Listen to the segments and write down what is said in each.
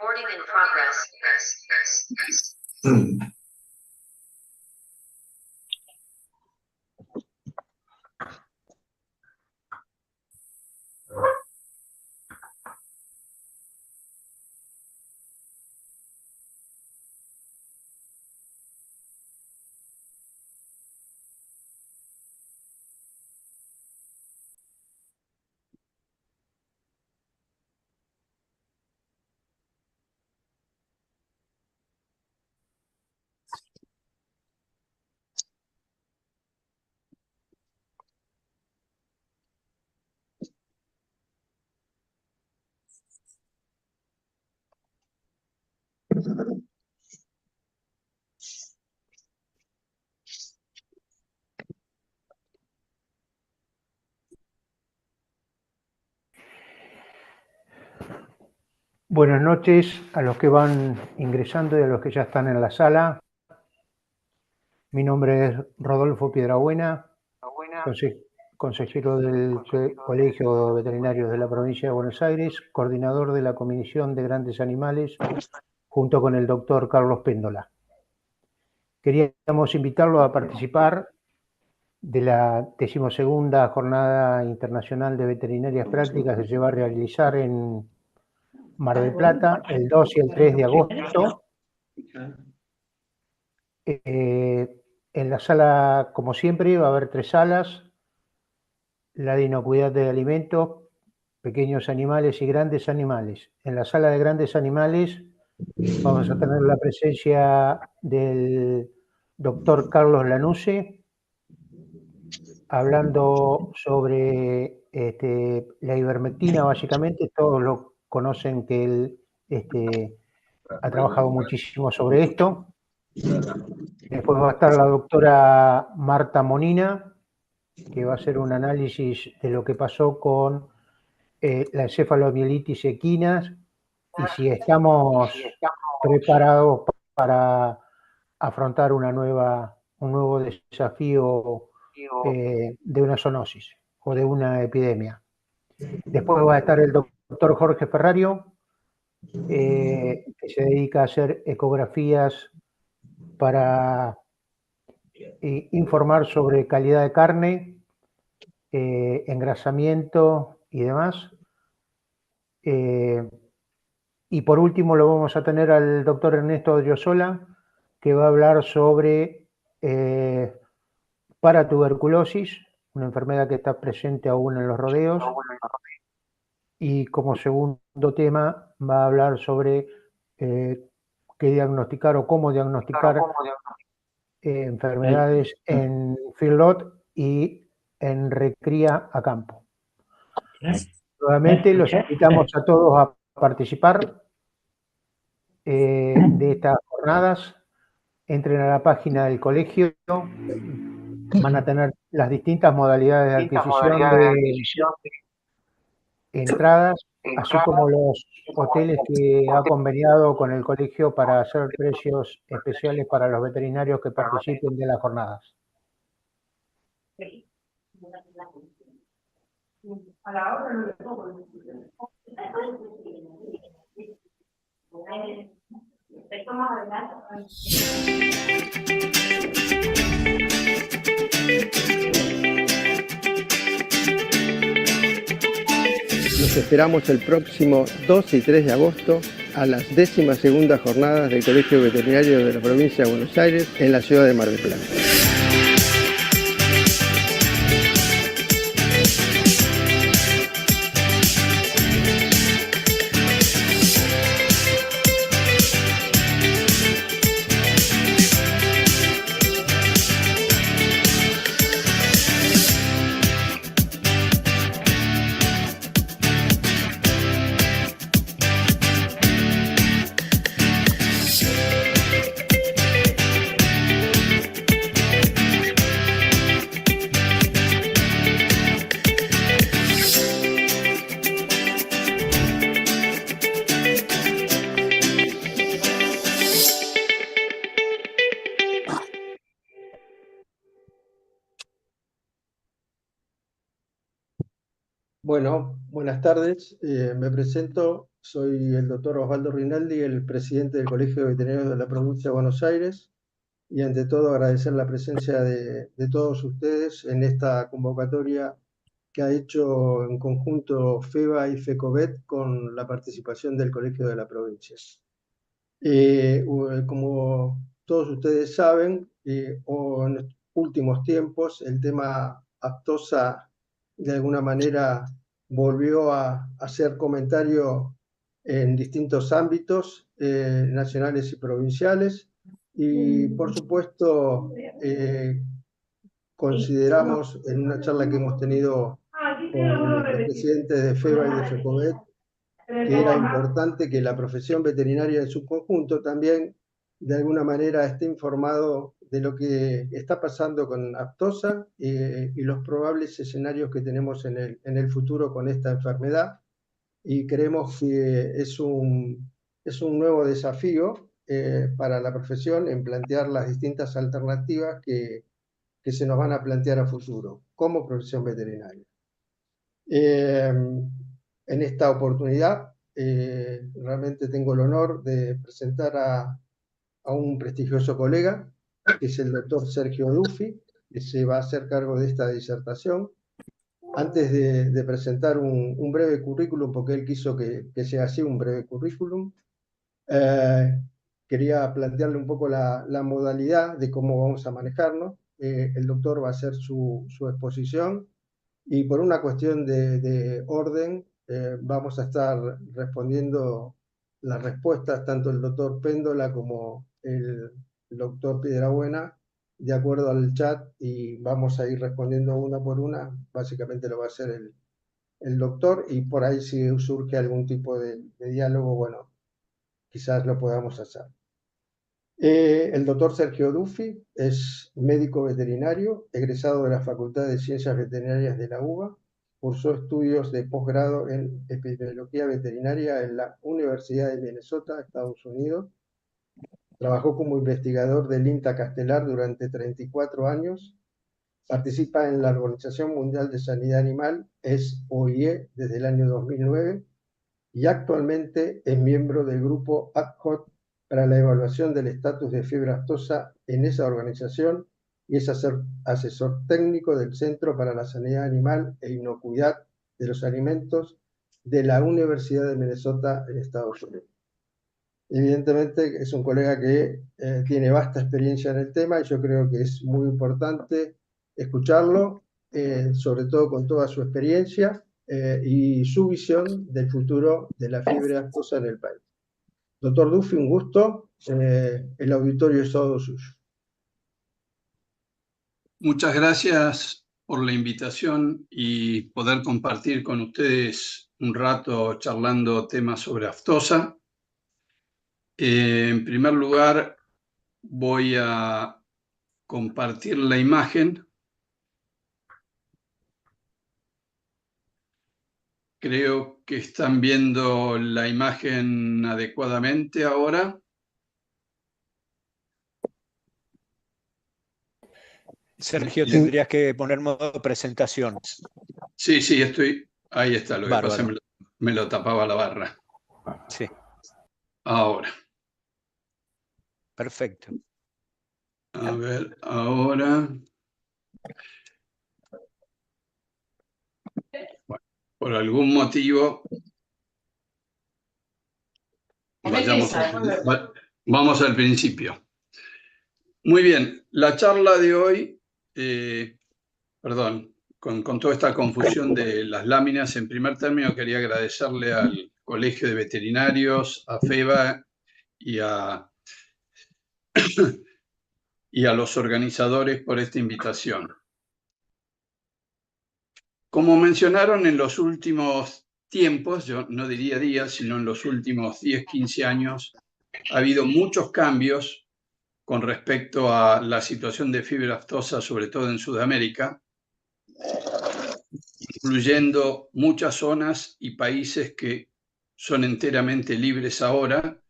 Recording in progress. Buenas noches a los que van ingresando y a los que ya están en la sala. Mi nombre es Rodolfo Piedrabuena, consejero del Colegio Veterinario de la Provincia de Buenos Aires, coordinador de la Comisión de Grandes Animales, junto con el doctor Carlos Péndola. Queríamos invitarlo a participar de la 12ª Jornada Internacional de Veterinarias Prácticas que se va a realizar en Mar del Plata el 2 y el 3 de agosto. En la sala, como siempre, va a haber 3 salas: la de inocuidad de alimentos, pequeños animales y grandes animales. En la sala de grandes animales vamos a tener la presencia del doctor Carlos Lanuse, hablando sobre la ivermectina. Básicamente todos lo conocen, que él ha trabajado muchísimo sobre esto. Después va a estar la doctora Marta Monina, que va a hacer un análisis de lo que pasó con la encefalomielitis equinas y si estamos preparados para afrontar un nuevo desafío de una zoonosis o de una epidemia. Después va a estar el doctor Jorge Ferrario, que se dedica a hacer ecografías para informar sobre calidad de carne, engrasamiento y demás. Y por último lo vamos a tener al doctor Ernesto Odriozola, que va a hablar sobre paratuberculosis, una enfermedad que está presente aún en los rodeos. Y como segundo tema va a hablar sobre qué diagnosticar o cómo diagnosticar enfermedades en feedlot y en recría a campo. Nuevamente los invitamos a todos a participar de estas jornadas. Entren a la página del colegio, van a tener las distintas modalidades de adquisición de entradas, así como los hoteles que ha conveniado con el colegio para hacer precios especiales para los veterinarios que participen de las jornadas. Los esperamos el próximo 2 y 3 de agosto a las 12ª jornadas del Colegio Veterinario de la Provincia de Buenos Aires en la ciudad de Mar del Plata. Bueno, buenas tardes. Me presento. Soy el doctor Osvaldo Rinaldi, el presidente del Colegio de Veterinarios de la provincia de Buenos Aires. Y ante todo agradecer la presencia de todos ustedes en esta convocatoria que ha hecho en conjunto FEBA y FECOVET con la participación del Colegio de la provincia. Como todos ustedes saben, o en los últimos tiempos, el tema aftosa de alguna manera volvió a hacer comentario en distintos ámbitos nacionales y provinciales. Y por supuesto, consideramos en una charla que hemos tenido con los presidentes de FEBA y de FECOVET que era importante que la profesión veterinaria en su conjunto también de alguna manera esté informado de lo que está pasando con aftosa y los probables escenarios que tenemos en el futuro con esta enfermedad. Y creemos que es un nuevo desafío para la profesión en plantear las distintas alternativas que se nos van a plantear a futuro como profesión veterinaria. En esta oportunidad, realmente tengo el honor de presentar a un prestigioso colega, que es el doctor Sergio Dufi, que se va a hacer cargo de esta disertación. Antes de presentar un breve currículum, porque él quiso que sea así, un breve currículum, quería plantearle un poco la modalidad de cómo vamos a manejarnos. El doctor va a hacer su exposición y por una cuestión de orden, vamos a estar respondiendo las respuestas, tanto el doctor Péndola como el doctor Piedrabuena, de acuerdo al chat, y vamos a ir respondiendo una por una. Básicamente lo va a hacer el doctor, y por ahí si surge algún tipo de diálogo, bueno, quizás lo podamos hacer. El doctor Sergio Dufi es médico veterinario, egresado de la Facultad de Ciencias Veterinarias de la UBA, cursó estudios de posgrado en epidemiología veterinaria en la Universidad de Minnesota, Estados Unidos. Trabajó como investigador del INTA Castelar durante 34 años. Participa en la Organización Mundial de Sanidad Animal, es OIE, desde el año 2009 y actualmente es miembro del grupo ad hoc para la evaluación del estatus de fiebre aftosa en esa organización y es asesor técnico del Centro para la Sanidad Animal e Inocuidad de los Alimentos de la Universidad de Minnesota en Estados Unidos. Evidentemente es un colega que tiene vasta experiencia en el tema y yo creo que es muy importante escucharlo, sobre todo con toda su experiencia y su visión del futuro de la fiebre aftosa en el país. Doctor Dufi, un gusto. El auditorio es todo suyo. Muchas gracias por la invitación y poder compartir con ustedes un rato charlando temas sobre aftosa. En primer lugar, voy a compartir la imagen. Creo que están viendo la imagen adecuadamente ahora. Sergio, tendrías que poner modo presentación. Sí, estoy. Ahí está. Lo que pasa es que me lo tapaba la barra. Sí. Ahora. Perfecto. A ver, ahora. Bueno, por algún motivo. Vamos al principio. Muy bien, la charla de hoy, con toda esta confusión de las láminas, en primer término quería agradecerle al Colegio de Veterinarios, a FEBA y a los organizadores por esta invitación. Como mencionaron, en los últimos tiempos, yo no diría días, sino en los últimos 10, 15 años, ha habido muchos cambios con respecto a la situación de fiebre aftosa, sobre todo en Sudamérica, incluyendo muchas zonas y países que son enteramente libres ahora,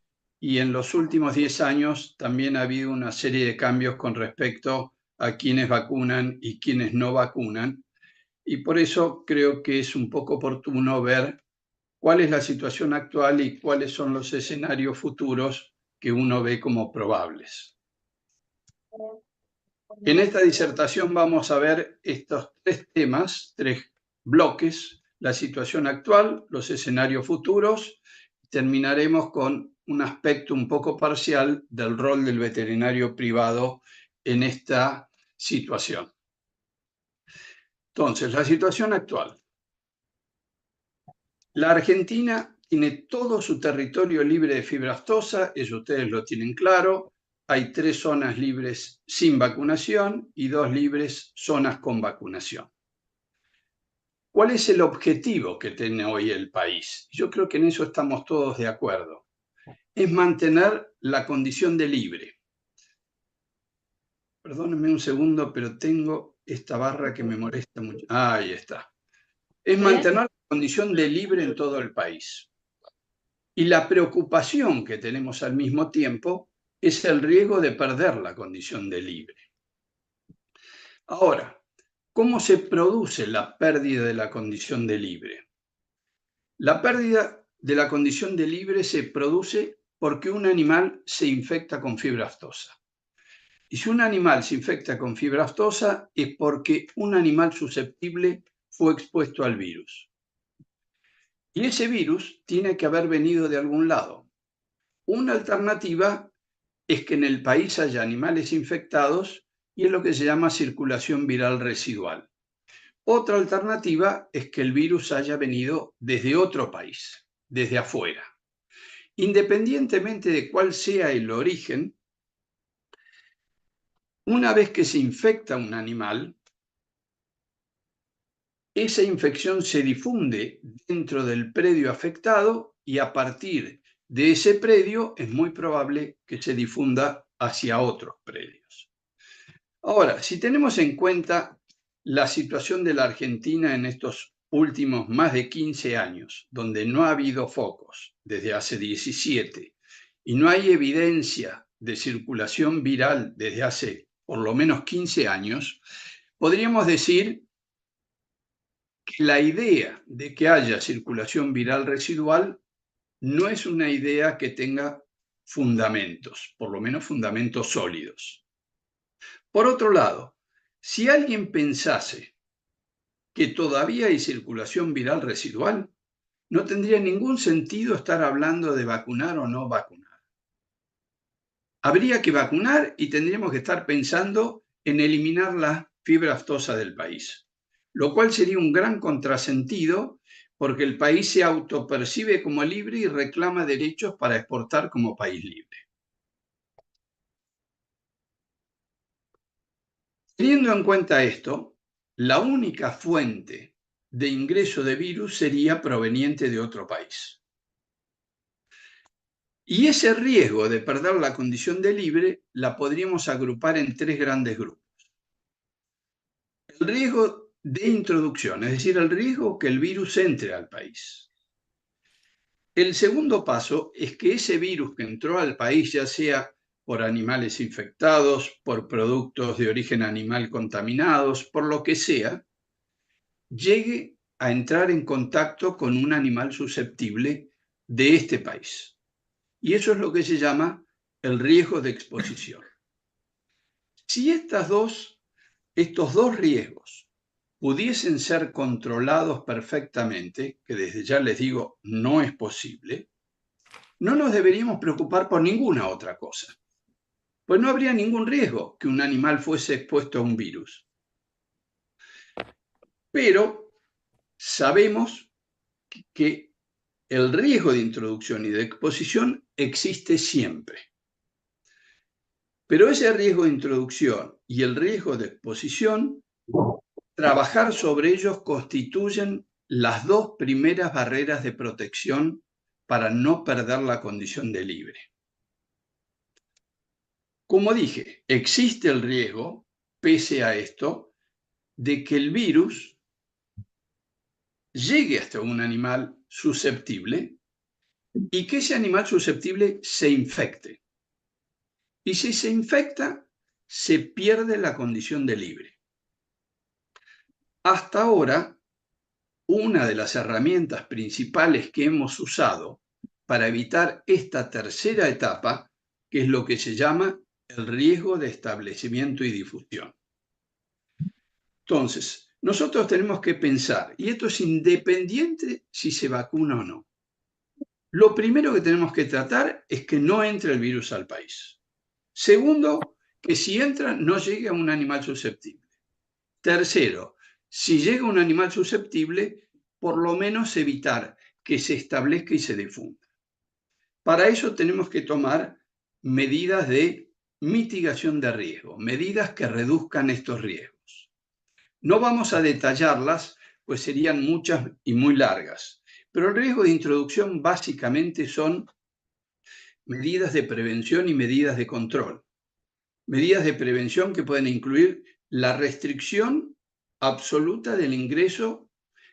y en los últimos 10 años también ha habido una serie de cambios con respecto a quienes vacunan y quienes no vacunan, y por eso creo que es un poco oportuno ver cuál es la situación actual y cuáles son los escenarios futuros que uno ve como probables. En esta disertación vamos a ver estos tres temas, tres bloques: la situación actual, los escenarios futuros. Terminaremos con un aspecto un poco parcial del rol del veterinario privado en esta situación. Entonces, la situación actual. La Argentina tiene todo su territorio libre de fiebre aftosa, eso ustedes lo tienen claro. Hay 3 zonas libres sin vacunación y 2 libres zonas con vacunación. ¿Cuál es el objetivo que tiene hoy el país? Yo creo que en eso estamos todos de acuerdo. Es mantener la condición de libre. Perdónenme un segundo, pero tengo esta barra que me molesta mucho. Ahí está. Es mantener la condición de libre en todo el país. Y la preocupación que tenemos al mismo tiempo es el riesgo de perder la condición de libre. Ahora, ¿cómo se produce la pérdida de la condición de libre? La pérdida de la condición de libre se produce porque un animal se infecta con fiebre aftosa. Y si un animal se infecta con fiebre aftosa es porque un animal susceptible fue expuesto al virus. Y ese virus tiene que haber venido de algún lado. Una alternativa es que en el país haya animales infectados y es lo que se llama circulación viral residual. Otra alternativa es que el virus haya venido desde otro país, desde afuera. Independientemente de cuál sea el origen, una vez que se infecta un animal, esa infección se difunde dentro del predio afectado y a partir de ese predio es muy probable que se difunda hacia otros predios. Ahora, si tenemos en cuenta la situación de la Argentina en estos últimos más de 15 años, donde no ha habido focos desde hace 17 y no hay evidencia de circulación viral desde hace por lo menos 15 años, podríamos decir que la idea de que haya circulación viral residual no es una idea que tenga fundamentos, por lo menos fundamentos sólidos. Por otro lado, si alguien pensase que todavía hay circulación viral residual, no tendría ningún sentido estar hablando de vacunar o no vacunar. Habría que vacunar y tendríamos que estar pensando en eliminar la fiebre aftosa del país, lo cual sería un gran contrasentido porque el país se autopercibe como libre y reclama derechos para exportar como país libre. Teniendo en cuenta esto, la única fuente de ingreso de virus sería proveniente de otro país. Y ese riesgo de perder la condición de libre la podríamos agrupar en 3 grandes grupos. El riesgo de introducción, es decir, el riesgo que el virus entre al país. El segundo paso es que ese virus que entró al país, ya sea por animales infectados, por productos de origen animal contaminados, por lo que sea, llegue a entrar en contacto con un animal susceptible de este país. Y eso es lo que se llama el riesgo de exposición. Si estos dos riesgos pudiesen ser controlados perfectamente, que desde ya les digo no es posible, no nos deberíamos preocupar por ninguna otra cosa, pues no habría ningún riesgo que un animal fuese expuesto a un virus. Pero sabemos que el riesgo de introducción y de exposición existe siempre. Pero ese riesgo de introducción y el riesgo de exposición, trabajar sobre ellos constituyen las 2 primeras barreras de protección para no perder la condición de libre. Como dije, existe el riesgo, pese a esto, de que el virus llegue hasta un animal susceptible y que ese animal susceptible se infecte. Y si se infecta, se pierde la condición de libre. Hasta ahora, una de las herramientas principales que hemos usado para evitar esta tercera etapa, que es lo que se llama el riesgo de establecimiento y difusión. Entonces, nosotros tenemos que pensar, y esto es independiente si se vacuna o no. Lo primero que tenemos que tratar es que no entre el virus al país. Segundo, que si entra no llegue a un animal susceptible. Tercero, si llega un animal susceptible, por lo menos evitar que se establezca y se difunda. Para eso tenemos que tomar medidas de mitigación de riesgo, medidas que reduzcan estos riesgos. No vamos a detallarlas, pues serían muchas y muy largas, pero el riesgo de introducción básicamente son medidas de prevención y medidas de control. Medidas de prevención que pueden incluir la restricción absoluta del ingreso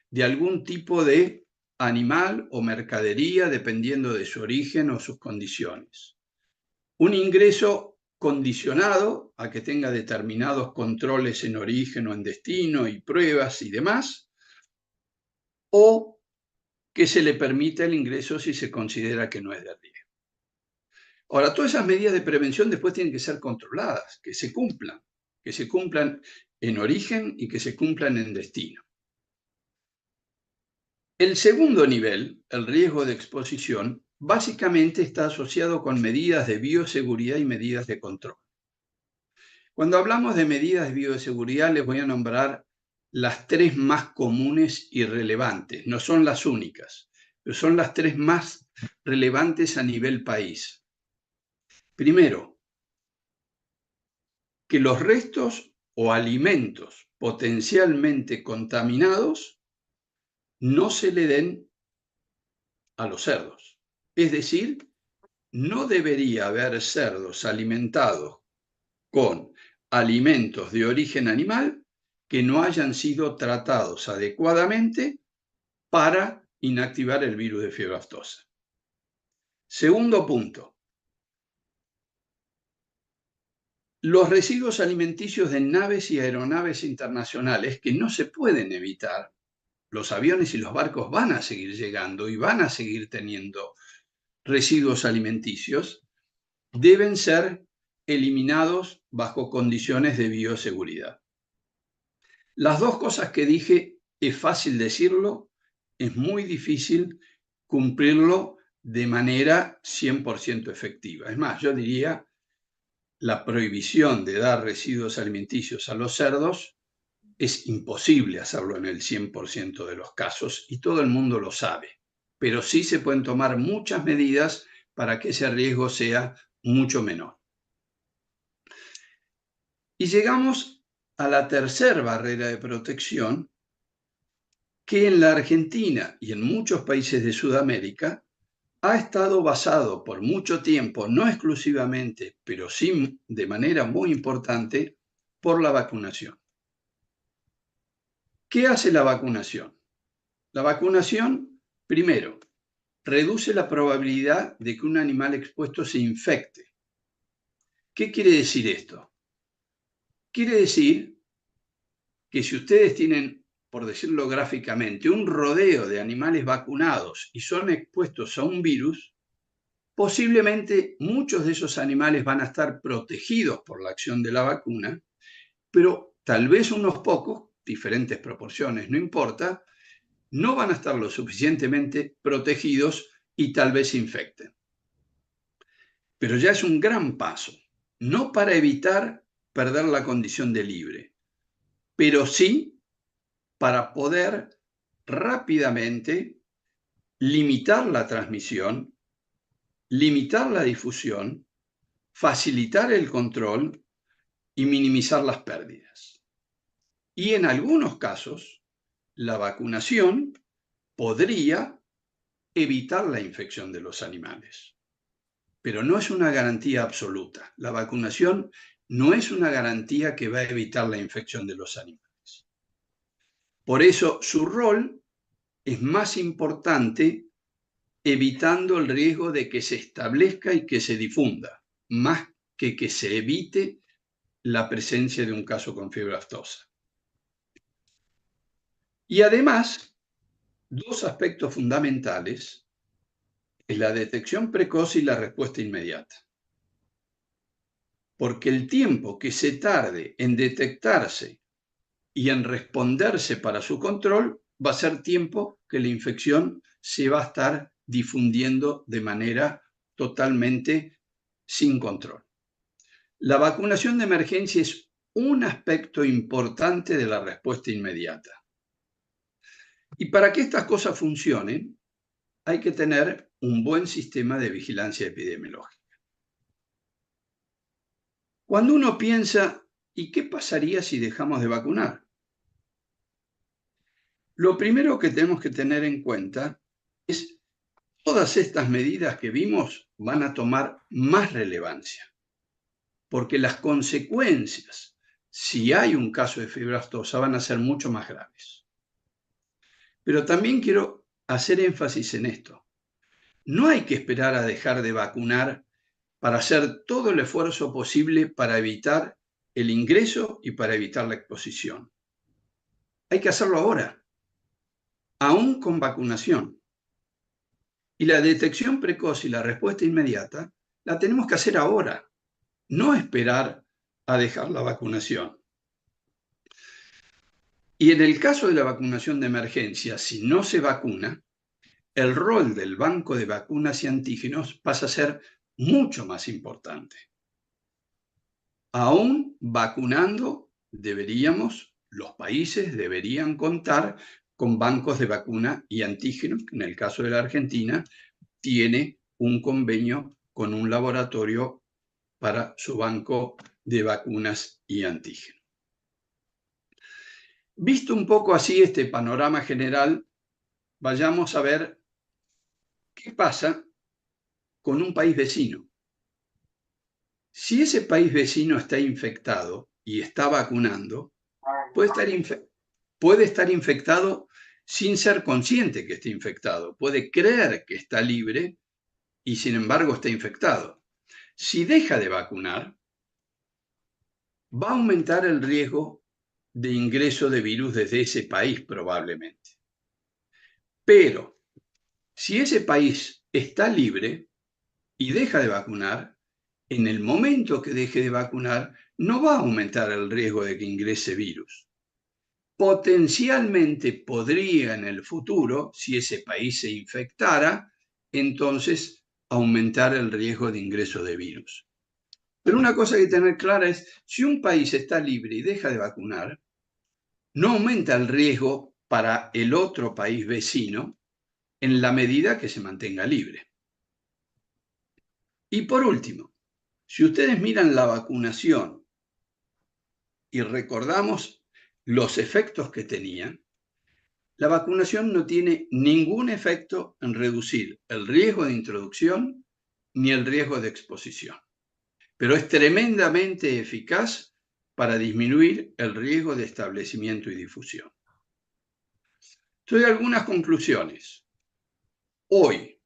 de algún tipo de animal o mercadería, dependiendo de su origen o sus condiciones. Un ingreso condicionado a que tenga determinados controles en origen o en destino y pruebas y demás, o que se le permita el ingreso si se considera que no es de riesgo. Ahora, todas esas medidas de prevención después tienen que ser controladas, que se cumplan en origen y que se cumplan en destino. El segundo nivel, el riesgo de exposición, básicamente está asociado con medidas de bioseguridad y medidas de control. Cuando hablamos de medidas de bioseguridad, les voy a nombrar las tres más comunes y relevantes. No son las únicas, pero son las tres más relevantes a nivel país. Primero, que los restos o alimentos potencialmente contaminados no se le den a los cerdos. Es decir, no debería haber cerdos alimentados con alimentos de origen animal que no hayan sido tratados adecuadamente para inactivar el virus de fiebre aftosa. Segundo punto. Los residuos alimenticios de naves y aeronaves internacionales que no se pueden evitar. Los aviones y los barcos van a seguir llegando y van a seguir teniendo residuos alimenticios, deben ser eliminados bajo condiciones de bioseguridad. Las dos cosas que dije, es fácil decirlo, es muy difícil cumplirlo de manera 100% efectiva. Es más, yo diría, la prohibición de dar residuos alimenticios a los cerdos es imposible hacerlo en el 100% de los casos y todo el mundo lo sabe. Pero sí se pueden tomar muchas medidas para que ese riesgo sea mucho menor. Y llegamos a la tercera barrera de protección, que en la Argentina y en muchos países de Sudamérica ha estado basado por mucho tiempo, no exclusivamente, pero sí de manera muy importante, por la vacunación. ¿Qué hace la vacunación? La vacunación, primero, reduce la probabilidad de que un animal expuesto se infecte. ¿Qué quiere decir esto? Quiere decir que si ustedes tienen, por decirlo gráficamente, un rodeo de animales vacunados y son expuestos a un virus, posiblemente muchos de esos animales van a estar protegidos por la acción de la vacuna, pero tal vez unos pocos, diferentes proporciones, no importa, no van a estar lo suficientemente protegidos y tal vez se infecten. Pero ya es un gran paso, no para evitar perder la condición de libre, pero sí para poder rápidamente limitar la transmisión, limitar la difusión, facilitar el control y minimizar las pérdidas. Y en algunos casos, la vacunación podría evitar la infección de los animales. Pero no es una garantía absoluta. La vacunación no es una garantía que va a evitar la infección de los animales. Por eso su rol es más importante evitando el riesgo de que se establezca y que se difunda, más que se evite la presencia de un caso con fiebre aftosa. Y además, dos aspectos fundamentales es la detección precoz y la respuesta inmediata. Porque el tiempo que se tarde en detectarse y en responderse para su control va a ser tiempo que la infección se va a estar difundiendo de manera totalmente sin control. La vacunación de emergencia es un aspecto importante de la respuesta inmediata. Y para que estas cosas funcionen, hay que tener un buen sistema de vigilancia epidemiológica. Cuando uno piensa, ¿y qué pasaría si dejamos de vacunar? Lo primero que tenemos que tener en cuenta es todas estas medidas que vimos van a tomar más relevancia, porque las consecuencias, si hay un caso de fiebre aftosa, van a ser mucho más graves. Pero también quiero hacer énfasis en esto. No hay que esperar a dejar de vacunar para hacer todo el esfuerzo posible para evitar el ingreso y para evitar la exposición. Hay que hacerlo ahora, aún con vacunación. Y la detección precoz y la respuesta inmediata la tenemos que hacer ahora, no esperar a dejar la vacunación. Y en el caso de la vacunación de emergencia, si no se vacuna, el rol del banco de vacunas y antígenos pasa a ser mucho más importante. Aún vacunando, los países deberían contar con bancos de vacuna y antígenos. En el caso de la Argentina, tiene un convenio con un laboratorio para su banco de vacunas y antígenos. Visto un poco así este panorama general, vayamos a ver qué pasa con un país vecino. Si ese país vecino está infectado y está vacunando, puede estar infectado sin ser consciente que está infectado. Puede creer que está libre y sin embargo está infectado. Si deja de vacunar, va a aumentar el riesgo de ingreso de virus desde ese país probablemente. Pero si ese país está libre y deja de vacunar, en el momento que deje de vacunar, no va a aumentar el riesgo de que ingrese virus. Potencialmente podría en el futuro, si ese país se infectara, entonces aumentar el riesgo de ingreso de virus. Pero una cosa que hay que tener clara es, si un país está libre y deja de vacunar, no aumenta el riesgo para el otro país vecino en la medida que se mantenga libre. Y por último, si ustedes miran la vacunación y recordamos los efectos que tenían, la vacunación no tiene ningún efecto en reducir el riesgo de introducción ni el riesgo de exposición, pero es tremendamente eficaz para disminuir el riesgo de establecimiento y difusión. Entonces, algunas conclusiones. Hoy,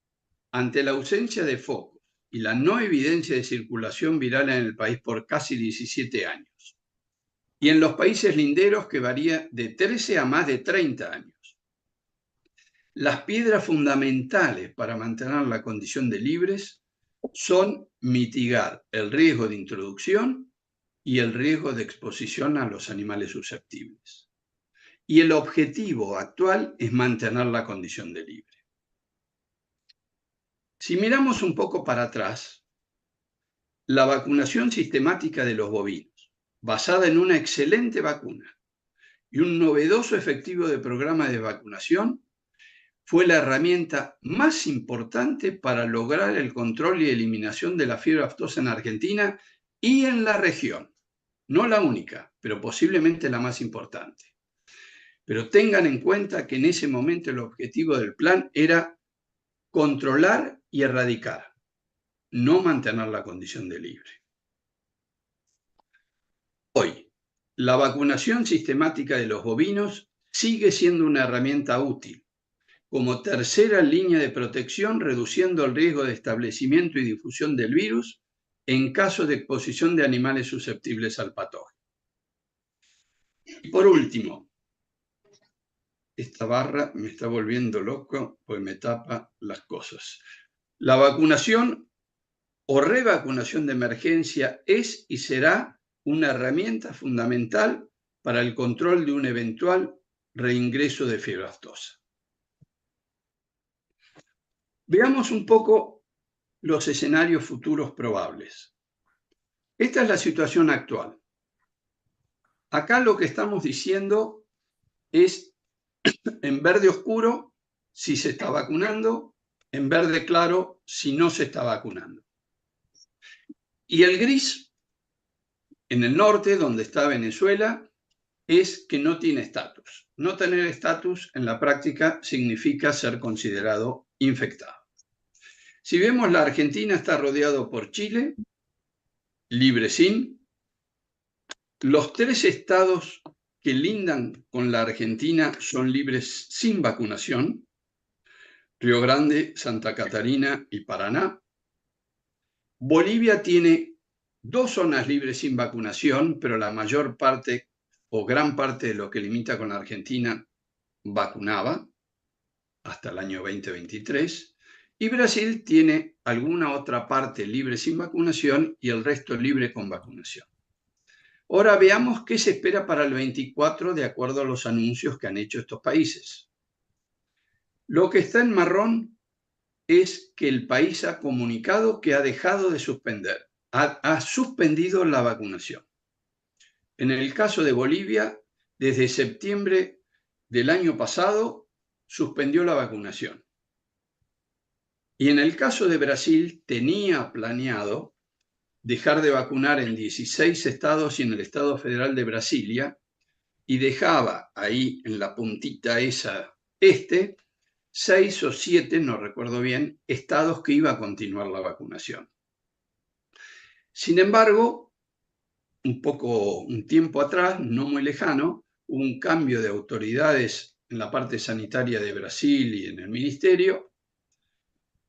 ante la ausencia de focos y la no evidencia de circulación viral en el país por casi 17 años, y en los países linderos que varía de 13 a más de 30 años, las piedras fundamentales para mantener la condición de libres son mitigar el riesgo de introducción y el riesgo de exposición a los animales susceptibles. Y el objetivo actual es mantener la condición de libre. Si miramos un poco para atrás, la vacunación sistemática de los bovinos, basada en una excelente vacuna y un novedoso efectivo de programa de vacunación, fue la herramienta más importante para lograr el control y eliminación de la fiebre aftosa en Argentina y en la región. No la única, pero posiblemente la más importante. Pero tengan en cuenta que en ese momento el objetivo del plan era controlar y erradicar, no mantener la condición de libre. Hoy, la vacunación sistemática de los bovinos sigue siendo una herramienta útil como tercera línea de protección, reduciendo el riesgo de establecimiento y difusión del virus en caso de exposición de animales susceptibles al patógeno. Y por último, esta barra me está volviendo loco, pues me tapa las cosas. La vacunación o revacunación de emergencia es y será una herramienta fundamental para el control de un eventual reingreso de fiebre aftosa. Veamos un poco los escenarios futuros probables. Esta es la situación actual. Acá lo que estamos diciendo es en verde oscuro si se está vacunando, en verde claro si no se está vacunando. Y el gris, en el norte, donde está Venezuela, es que no tiene estatus. No tener estatus en la práctica significa ser considerado infectado. Si vemos, la Argentina está rodeado por Chile, libre sin. Los 3 estados que lindan con la Argentina son libres sin vacunación: Río Grande, Santa Catarina y Paraná. Bolivia tiene 2 zonas libres sin vacunación, pero la mayor parte o gran parte de lo que limita con la Argentina vacunaba hasta el año 2023. Y Brasil tiene alguna otra parte libre sin vacunación y el resto libre con vacunación. Ahora veamos qué se espera para el 24 de acuerdo a los anuncios que han hecho estos países. Lo que está en marrón es que el país ha comunicado que ha dejado de suspender, ha suspendido la vacunación. En el caso de Bolivia, desde septiembre del año pasado, suspendió la vacunación. Y en el caso de Brasil, tenía planeado dejar de vacunar en 16 estados y en el estado federal de Brasilia, y dejaba ahí en la puntita esa 6 o 7, no recuerdo bien, estados que iba a continuar la vacunación. Sin embargo, un tiempo atrás, no muy lejano, hubo un cambio de autoridades en la parte sanitaria de Brasil y en el ministerio,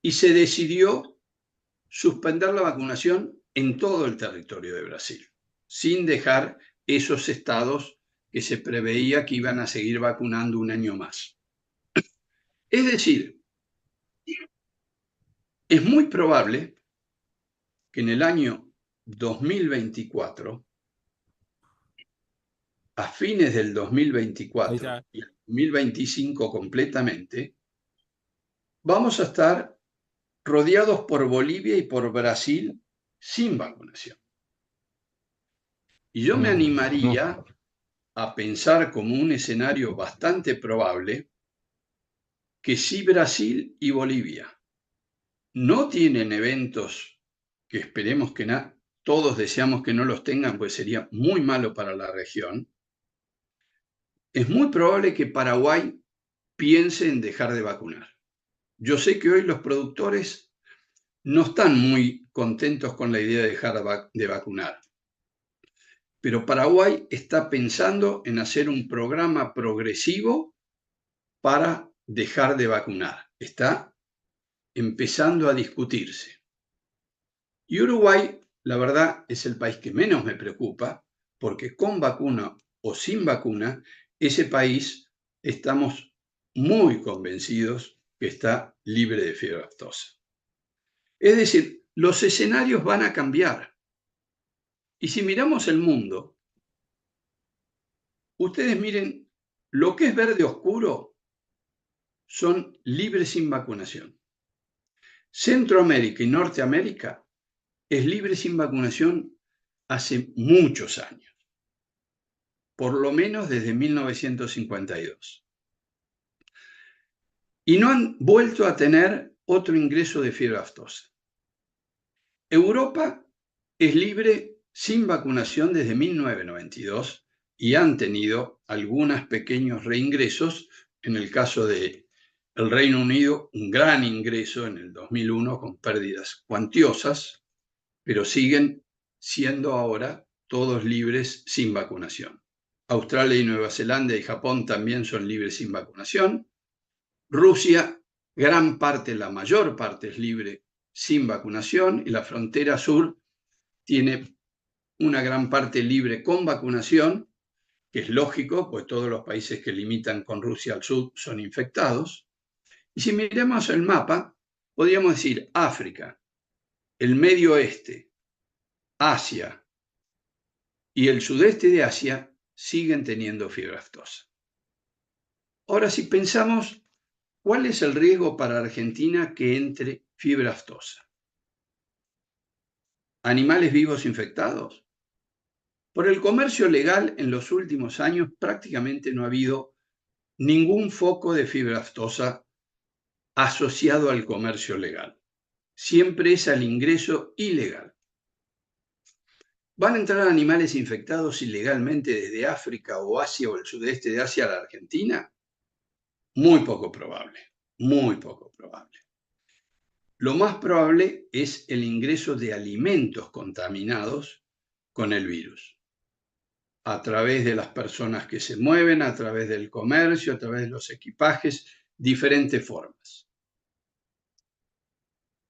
y se decidió suspender la vacunación en todo el territorio de Brasil, sin dejar esos estados que se preveía que iban a seguir vacunando un año más. Es decir, es muy probable que en el año 2024, a fines del 2024 y el 2025 completamente, vamos a estar rodeados por Bolivia y por Brasil sin vacunación. Y yo me animaría a pensar como un escenario bastante probable que si Brasil y Bolivia no tienen eventos, que esperemos que todos deseamos que no los tengan, pues sería muy malo para la región, es muy probable que Paraguay piense en dejar de vacunar. Yo sé que hoy los productores no están muy contentos con la idea de dejar de vacunar, pero Paraguay está pensando en hacer un programa progresivo para dejar de vacunar. Está empezando a discutirse. Y Uruguay, la verdad, es el país que menos me preocupa, porque con vacuna o sin vacuna, ese país estamos muy convencidos que está libre de fiebre aftosa. Es decir, los escenarios van a cambiar. Y si miramos el mundo, ustedes miren, lo que es verde oscuro son libres sin vacunación. Centroamérica y Norteamérica es libre sin vacunación hace muchos años, por lo menos desde 1952. Y no han vuelto a tener otro ingreso de fiebre aftosa. Europa es libre sin vacunación desde 1992 y han tenido algunos pequeños reingresos. En el caso del Reino Unido, un gran ingreso en el 2001 con pérdidas cuantiosas, pero siguen siendo ahora todos libres sin vacunación. Australia y Nueva Zelanda y Japón también son libres sin vacunación. Rusia, gran parte, la mayor parte es libre sin vacunación, y la frontera sur tiene una gran parte libre con vacunación, que es lógico, pues todos los países que limitan con Rusia al sur son infectados. Y si miramos el mapa, podríamos decir África, el Medio Oeste, Asia y el sudeste de Asia siguen teniendo fiebre aftosa. Ahora, si pensamos, ¿cuál es el riesgo para Argentina que entre fiebre aftosa? ¿Animales vivos infectados? Por el comercio legal, en los últimos años prácticamente no ha habido ningún foco de fiebre aftosa asociado al comercio legal. Siempre es al ingreso ilegal. ¿Van a entrar animales infectados ilegalmente desde África o Asia o el sudeste de Asia a la Argentina? Muy poco probable, muy poco probable. Lo más probable es el ingreso de alimentos contaminados con el virus, a través de las personas que se mueven, a través del comercio, a través de los equipajes, diferentes formas.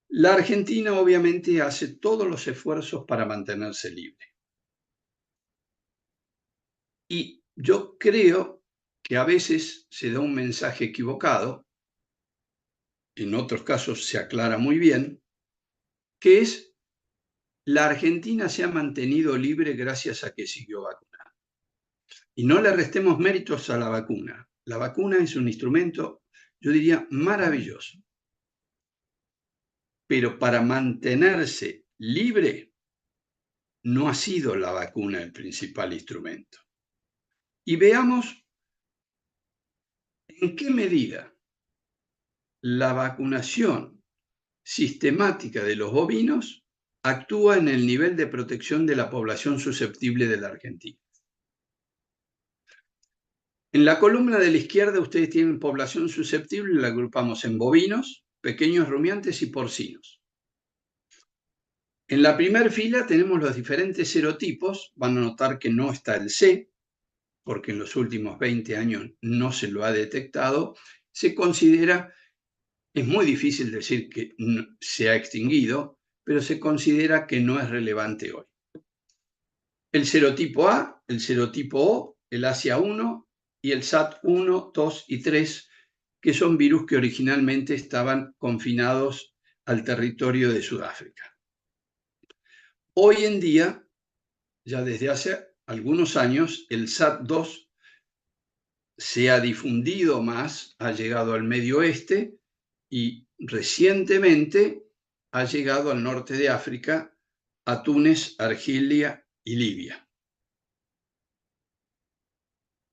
La Argentina obviamente hace todos los esfuerzos para mantenerse libre. Y yo creo que a veces se da un mensaje equivocado, en otros casos se aclara muy bien, que es la Argentina se ha mantenido libre gracias a que siguió vacunando. Y no le restemos méritos a la vacuna. La vacuna es un instrumento, yo diría, maravilloso. Pero para mantenerse libre, no ha sido la vacuna el principal instrumento. Y veamos en qué medida la vacunación sistemática de los bovinos actúa en el nivel de protección de la población susceptible de la Argentina. En la columna de la izquierda ustedes tienen población susceptible, la agrupamos en bovinos, pequeños rumiantes y porcinos. En la primera fila tenemos los diferentes serotipos. Van a notar que no está el C, porque en los últimos 20 años no se lo ha detectado. Se considera, es muy difícil decir que se ha extinguido, pero se considera que no es relevante hoy. El serotipo A, el serotipo O, el Asia1 y el SAT1, 2 y 3, que son virus que originalmente estaban confinados al territorio de Sudáfrica. Hoy en día, ya desde hace algunos años, el SAT2 se ha difundido más, ha llegado al Medio Oeste y recientemente ha llegado al norte de África, a Túnez, Argelia y Libia.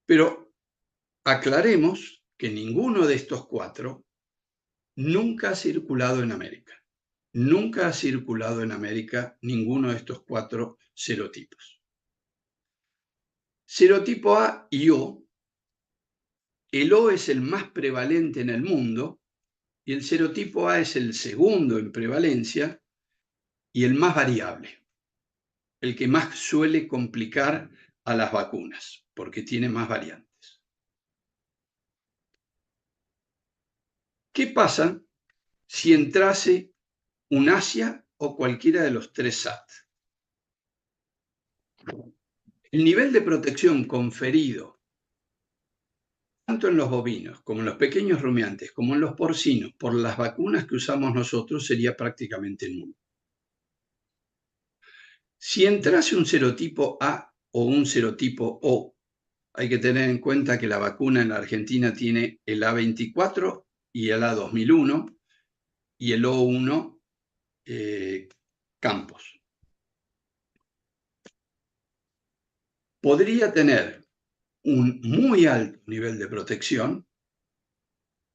Pero aclaremos que ninguno de estos cuatro nunca ha circulado en América. Nunca ha circulado en América ninguno de estos cuatro serotipos. Serotipo A y O. El O es el más prevalente en el mundo y el serotipo A es el segundo en prevalencia y el más variable, el que más suele complicar a las vacunas, porque tiene más variantes. ¿Qué pasa si entrase un Asia o cualquiera de los tres SAT? El nivel de protección conferido tanto en los bovinos, como en los pequeños rumiantes, como en los porcinos, por las vacunas que usamos nosotros, sería prácticamente nulo. Si entrase un serotipo A o un serotipo O, hay que tener en cuenta que la vacuna en la Argentina tiene el A24 y el A2001 y el O1 campos. Podría tener un muy alto nivel de protección,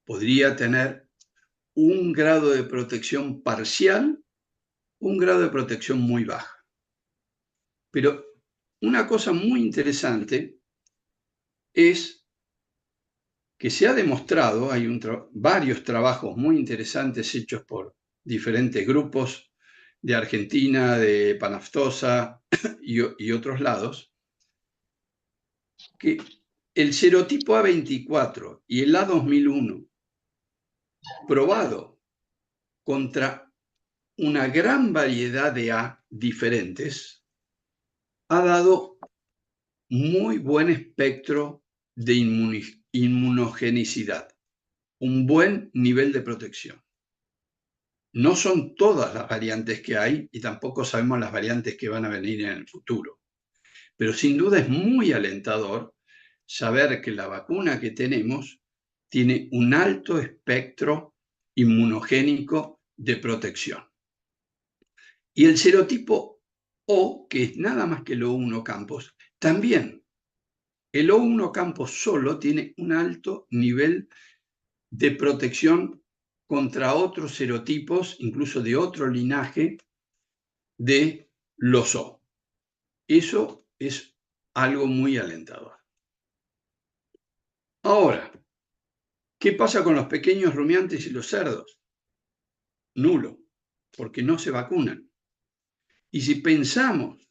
podría tener un grado de protección parcial, un grado de protección muy baja. Pero una cosa muy interesante es que se ha demostrado, hay varios trabajos muy interesantes hechos por diferentes grupos de Argentina, de Panaftosa y otros lados, que el serotipo A24 y el A2001 probado contra una gran variedad de A diferentes, ha dado muy buen espectro de inmunogenicidad, un buen nivel de protección. No son todas las variantes que hay y tampoco sabemos las variantes que van a venir en el futuro. Pero sin duda es muy alentador saber que la vacuna que tenemos tiene un alto espectro inmunogénico de protección. Y el serotipo O, que es nada más que el O1 campos, también. El O1 campos solo tiene un alto nivel de protección contra otros serotipos, incluso de otro linaje de los O. Eso es algo muy alentador. Ahora, ¿qué pasa con los pequeños rumiantes y los cerdos? Nulo, porque no se vacunan. Y si pensamos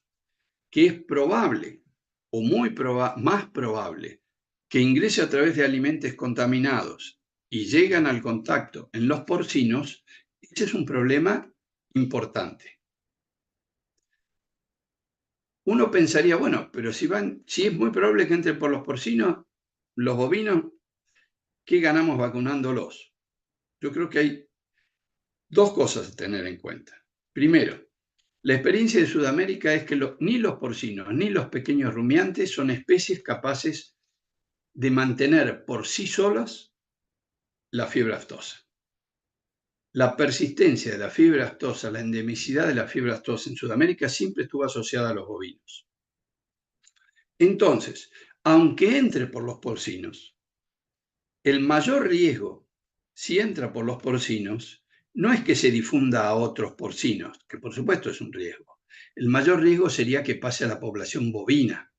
que es probable, o más probable, que ingrese a través de alimentos contaminados y llegan al contacto en los porcinos, ese es un problema importante. Uno pensaría, bueno, pero si es muy probable que entre por los porcinos, los bovinos, ¿qué ganamos vacunándolos? Yo creo que hay dos cosas a tener en cuenta. Primero, la experiencia de Sudamérica es que ni los porcinos ni los pequeños rumiantes son especies capaces de mantener por sí solas la fiebre aftosa. La persistencia de la fiebre aftosa, la endemicidad de la fiebre aftosa en Sudamérica siempre estuvo asociada a los bovinos. Entonces, aunque entre por los porcinos, el mayor riesgo, si entra por los porcinos, no es que se difunda a otros porcinos, que por supuesto es un riesgo. El mayor riesgo sería que pase a la población bovina,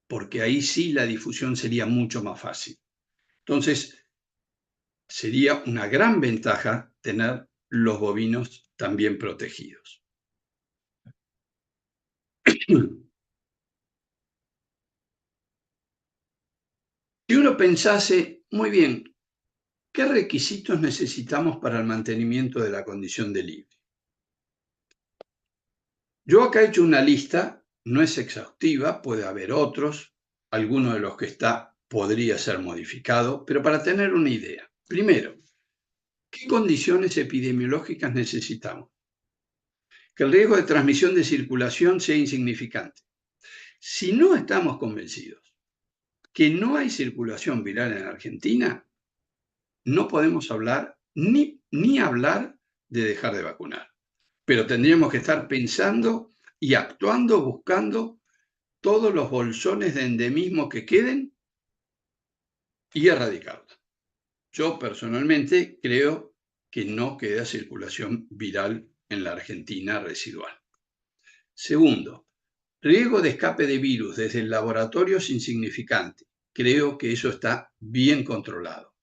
porque ahí sí la difusión sería mucho más fácil. Entonces, sería una gran ventaja tener los bovinos también protegidos. Si uno pensase, muy bien, ¿qué requisitos necesitamos para el mantenimiento de la condición de libre? Yo acá he hecho una lista, no es exhaustiva, puede haber otros, alguno de los que está podría ser modificado, pero para tener una idea. Primero, ¿qué condiciones epidemiológicas necesitamos? Que el riesgo de transmisión de circulación sea insignificante. Si no estamos convencidos que no hay circulación viral en Argentina, no podemos hablar ni hablar de dejar de vacunar. Pero tendríamos que estar pensando y actuando, buscando todos los bolsones de endemismo que queden y erradicarlos. Yo personalmente creo que no queda circulación viral en la Argentina residual. Segundo, riesgo de escape de virus desde el laboratorio es insignificante. Creo que eso está bien controlado.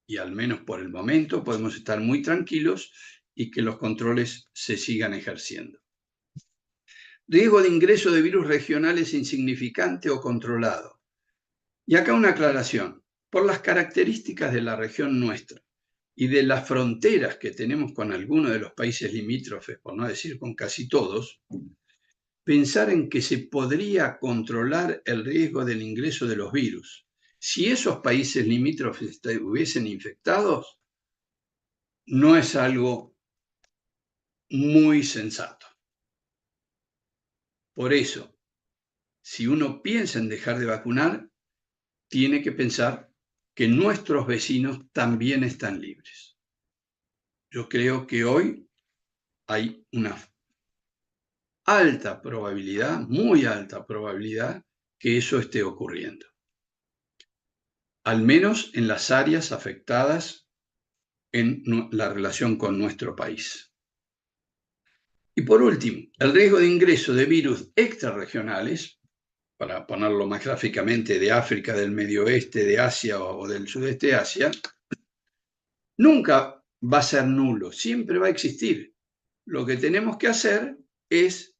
Y al menos por el momento podemos estar muy tranquilos y que los controles se sigan ejerciendo. Riesgo de ingreso de virus regionales insignificante o controlado. Y acá una aclaración. Por las características de la región nuestra y de las fronteras que tenemos con algunos de los países limítrofes, por no decir con casi todos, pensar en que se podría controlar el riesgo del ingreso de los virus. Si esos países limítrofes estuviesen infectados, no es algo muy sensato. Por eso, si uno piensa en dejar de vacunar, tiene que pensar que nuestros vecinos también están libres. Yo creo que hoy hay una alta probabilidad, muy alta probabilidad, que eso esté ocurriendo. Al menos en las áreas afectadas en la relación con nuestro país. Y por último, el riesgo de ingreso de virus extrarregionales, para ponerlo más gráficamente, de África, del Medio Oeste, de Asia o del Sudeste de Asia, nunca va a ser nulo, siempre va a existir. Lo que tenemos que hacer es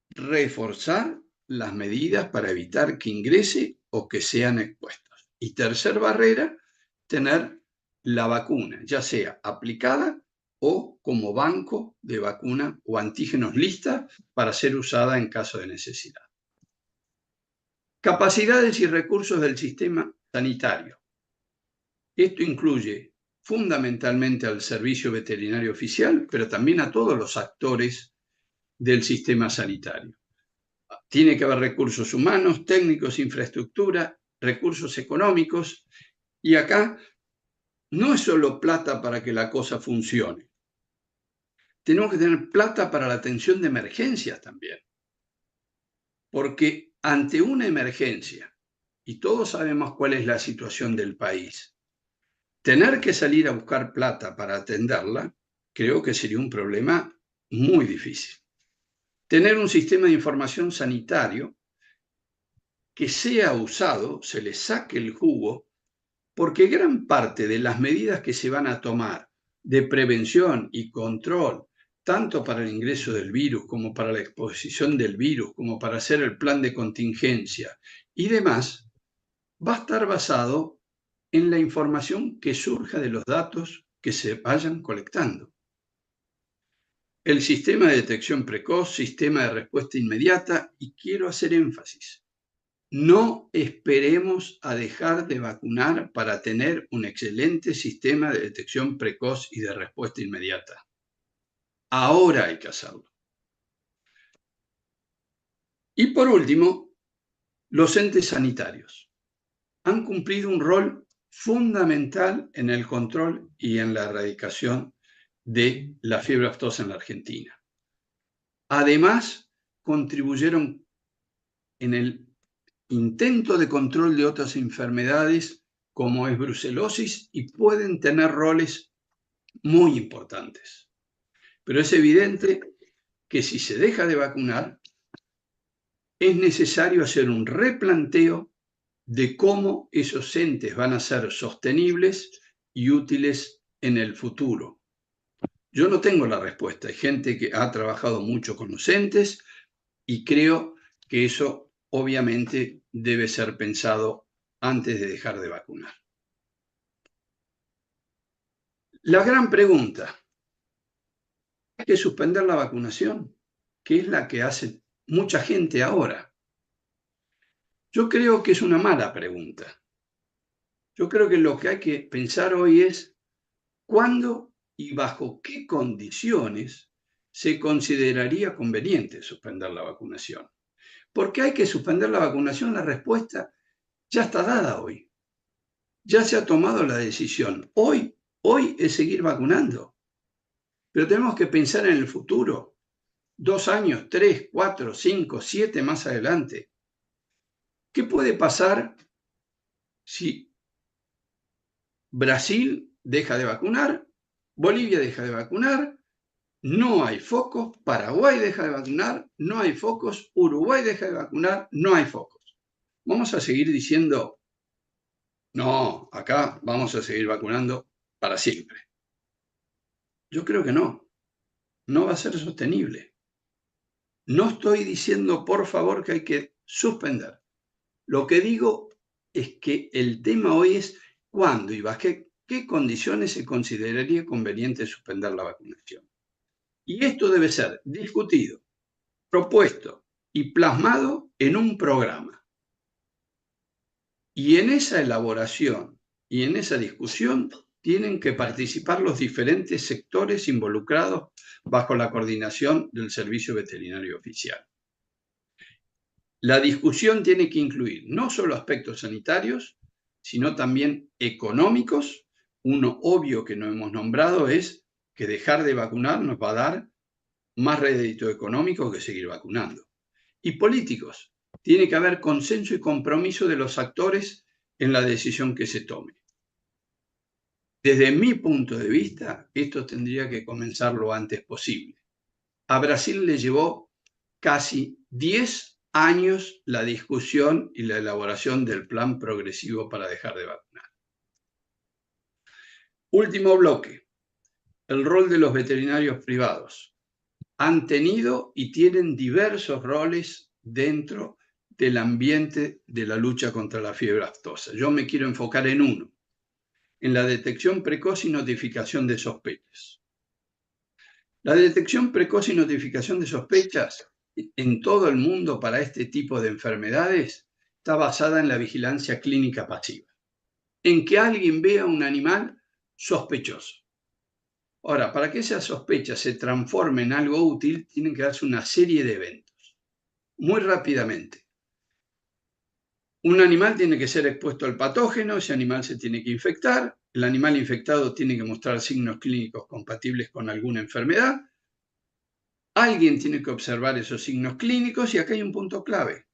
reforzar las medidas para evitar que ingrese o que sean expuestos. Y tercer barrera, tener la vacuna, ya sea aplicada o como banco de vacuna o antígenos lista para ser usada en caso de necesidad. Capacidades y recursos del sistema sanitario. Esto incluye fundamentalmente al Servicio Veterinario Oficial, pero también a todos los actores del sistema sanitario. Tiene que haber recursos humanos, técnicos, infraestructura, recursos económicos, y acá no es solo plata para que la cosa funcione. Tenemos que tener plata para la atención de emergencias también. Porque ante una emergencia, y todos sabemos cuál es la situación del país, tener que salir a buscar plata para atenderla, creo que sería un problema muy difícil. Tener un sistema de información sanitario que sea usado, se le saque el jugo, porque gran parte de las medidas que se van a tomar de prevención y control, tanto para el ingreso del virus como para la exposición del virus, como para hacer el plan de contingencia y demás, va a estar basado en la información que surja de los datos que se vayan colectando. El sistema de detección precoz, sistema de respuesta inmediata, y quiero hacer énfasis, no esperemos a dejar de vacunar para tener un excelente sistema de detección precoz y de respuesta inmediata. Ahora hay que hacerlo. Y por último, los entes sanitarios han cumplido un rol fundamental en el control y en la erradicación de la fiebre aftosa en la Argentina. Además, contribuyeron en el intento de control de otras enfermedades como es brucelosis y pueden tener roles muy importantes. Pero es evidente que si se deja de vacunar, es necesario hacer un replanteo de cómo esos entes van a ser sostenibles y útiles en el futuro. Yo no tengo la respuesta. Hay gente que ha trabajado mucho con los entes y creo que eso obviamente debe ser pensado antes de dejar de vacunar. La gran pregunta, ¿hay que suspender la vacunación? Que es la que hace mucha gente ahora. Yo creo que es una mala pregunta. Yo creo que lo que hay que pensar hoy es cuándo y bajo qué condiciones se consideraría conveniente suspender la vacunación. ¿Por qué hay que suspender la vacunación? La respuesta ya está dada hoy. Ya se ha tomado la decisión. Hoy es seguir vacunando. Pero tenemos que pensar en el futuro. 2 años, 3, 4, 5, 7 más adelante. ¿Qué puede pasar si Brasil deja de vacunar, Bolivia deja de vacunar, no hay focos, Paraguay deja de vacunar, no hay focos, Uruguay deja de vacunar, no hay focos? ¿Vamos a seguir diciendo, no, acá vamos a seguir vacunando para siempre? Yo creo que no. No va a ser sostenible. No estoy diciendo, por favor, que hay que suspender. Lo que digo es que el tema hoy es cuándo y bajo qué condiciones se consideraría conveniente suspender la vacunación. Y esto debe ser discutido, propuesto y plasmado en un programa. Y en esa elaboración y en esa discusión tienen que participar los diferentes sectores involucrados bajo la coordinación del Servicio Veterinario Oficial. La discusión tiene que incluir no solo aspectos sanitarios, sino también económicos. Uno obvio que no hemos nombrado es que dejar de vacunar nos va a dar más rédito económico que seguir vacunando. Y políticos. Tiene que haber consenso y compromiso de los actores en la decisión que se tome. Desde mi punto de vista, esto tendría que comenzar lo antes posible. A Brasil le llevó casi 10 años la discusión y la elaboración del plan progresivo para dejar de vacunar. Último bloque, el rol de los veterinarios privados. Han tenido y tienen diversos roles dentro del ambiente de la lucha contra la fiebre aftosa. Yo me quiero enfocar en uno, en la detección precoz y notificación de sospechas. La detección precoz y notificación de sospechas en todo el mundo para este tipo de enfermedades está basada en la vigilancia clínica pasiva, en que alguien vea un animal sospechoso. Ahora, para que esa sospecha se transforme en algo útil, tienen que darse una serie de eventos, muy rápidamente. Un animal tiene que ser expuesto al patógeno, ese animal se tiene que infectar, el animal infectado tiene que mostrar signos clínicos compatibles con alguna enfermedad, alguien tiene que observar esos signos clínicos y acá hay un punto clave.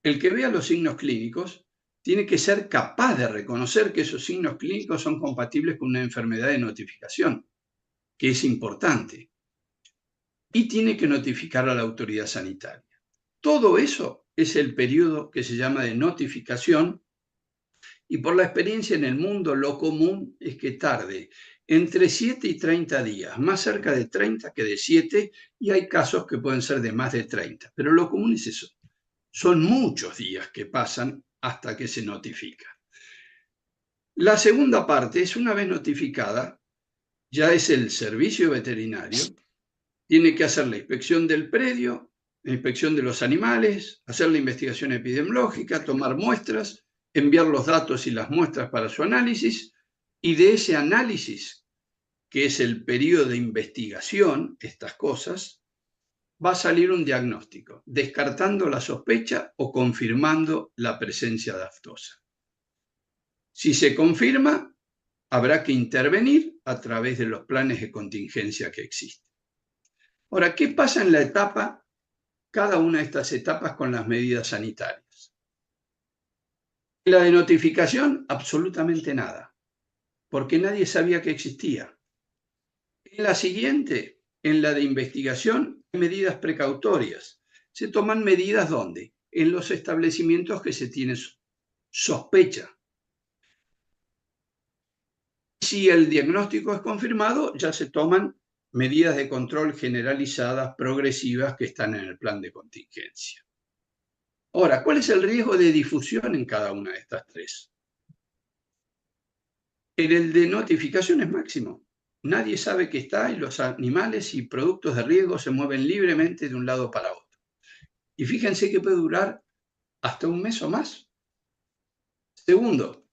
El que vea los signos clínicos tiene que ser capaz de reconocer que esos signos clínicos son compatibles con una enfermedad de notificación, que es importante, y tiene que notificar a la autoridad sanitaria. Todo eso es el periodo que se llama de notificación, y por la experiencia en el mundo lo común es que tarde entre 7 y 30 días, más cerca de 30 que de 7, y hay casos que pueden ser de más de 30, pero lo común es eso. Son muchos días que pasan hasta que se notifica. La segunda parte es, una vez notificada, ya es el servicio veterinario, tiene que hacer la inspección del predio, la inspección de los animales, hacer la investigación epidemiológica, tomar muestras, enviar los datos y las muestras para su análisis, y de ese análisis, que es el periodo de investigación, estas cosas, va a salir un diagnóstico, descartando la sospecha o confirmando la presencia de aftosa. Si se confirma, habrá que intervenir a través de los planes de contingencia que existen. Ahora, ¿qué pasa en la etapa, cada una de estas etapas con las medidas sanitarias? En la de notificación, absolutamente nada, porque nadie sabía que existía. En la siguiente, en la de investigación, hay medidas precautorias. Se toman medidas ¿dónde? En los establecimientos que se tiene sospecha. Si el diagnóstico es confirmado, ya se toman medidas de control generalizadas, progresivas, que están en el plan de contingencia. Ahora, ¿cuál es el riesgo de difusión en cada una de estas tres? En el de notificación es máximo. Nadie sabe que está y los animales y productos de riesgo se mueven libremente de un lado para otro. Y fíjense que puede durar hasta un mes o más. Segundo,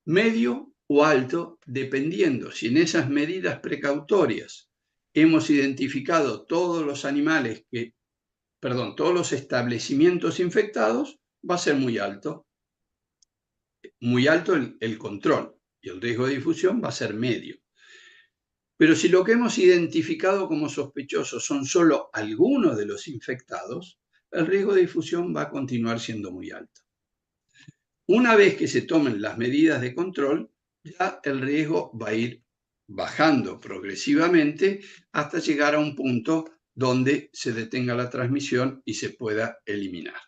medio o alto, dependiendo si en esas medidas precautorias hemos identificado todos los animales todos los establecimientos infectados, va a ser muy alto. Muy alto el control, y el riesgo de difusión va a ser medio. Pero si lo que hemos identificado como sospechosos son solo algunos de los infectados, el riesgo de difusión va a continuar siendo muy alto. Una vez que se tomen las medidas de control, ya el riesgo va a ir bajando progresivamente hasta llegar a un punto donde se detenga la transmisión y se pueda eliminar.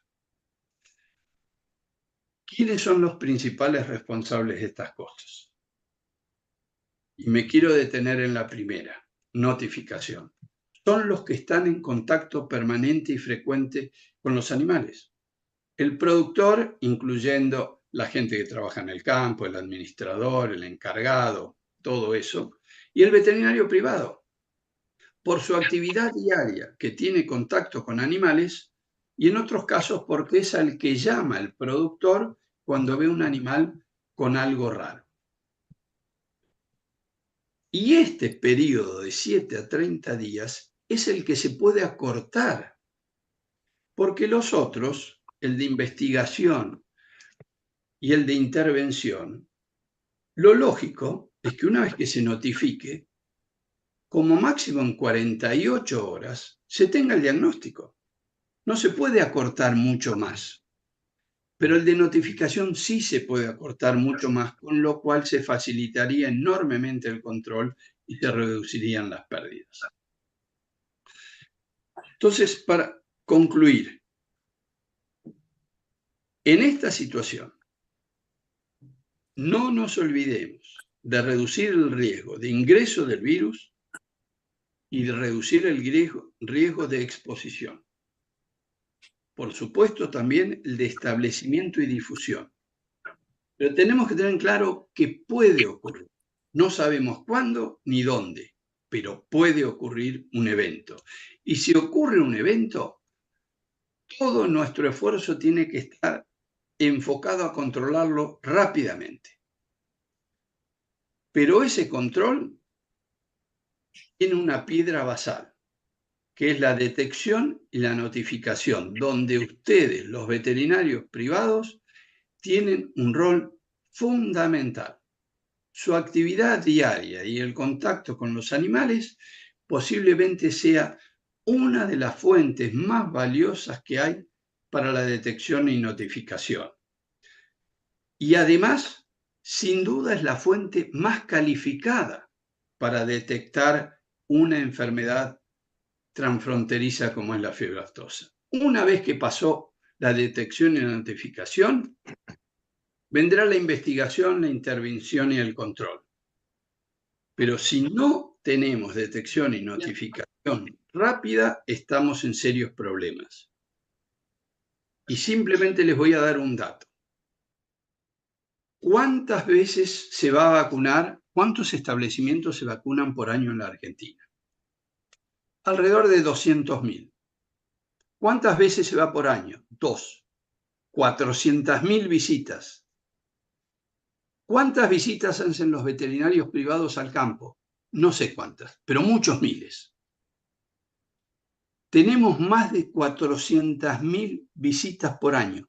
¿Quiénes son los principales responsables de estas cosas? Y me quiero detener en la primera, notificación. Son los que están en contacto permanente y frecuente con los animales. El productor, incluyendo la gente que trabaja en el campo, el administrador, el encargado, todo eso, y el veterinario privado, por su actividad diaria que tiene contacto con animales, y en otros casos porque es al que llama el productor cuando ve un animal con algo raro. Y este periodo de 7 a 30 días es el que se puede acortar, porque los otros, el de investigación y el de intervención, lo lógico es que una vez que se notifique, como máximo en 48 horas, se tenga el diagnóstico. No se puede acortar mucho más, pero el de notificación sí se puede acortar mucho más, con lo cual se facilitaría enormemente el control y se reducirían las pérdidas. Entonces, para concluir, en esta situación, no nos olvidemos de reducir el riesgo de ingreso del virus y de reducir el riesgo de exposición. Por supuesto, también el de establecimiento y difusión. Pero tenemos que tener claro que puede ocurrir. No sabemos cuándo ni dónde, pero puede ocurrir un evento. Y si ocurre un evento, todo nuestro esfuerzo tiene que estar enfocado a controlarlo rápidamente. Pero ese control tiene una piedra basal, que es la detección y la notificación, donde ustedes, los veterinarios privados, tienen un rol fundamental. Su actividad diaria y el contacto con los animales posiblemente sea una de las fuentes más valiosas que hay para la detección y notificación. Y además, sin duda, es la fuente más calificada para detectar una enfermedad transfronteriza como es la fiebre aftosa. Una vez que pasó la detección y la notificación, vendrá la investigación, la intervención y el control. Pero si no tenemos detección y notificación rápida, estamos en serios problemas. Y simplemente les voy a dar un dato. ¿Cuántas veces se va a vacunar? ¿Cuántos establecimientos se vacunan por año en la Argentina? Alrededor de 200.000. ¿Cuántas veces se va por año? 2. 400.000 visitas. ¿Cuántas visitas hacen los veterinarios privados al campo? No sé cuántas, pero muchos miles. Tenemos más de 400.000 visitas por año.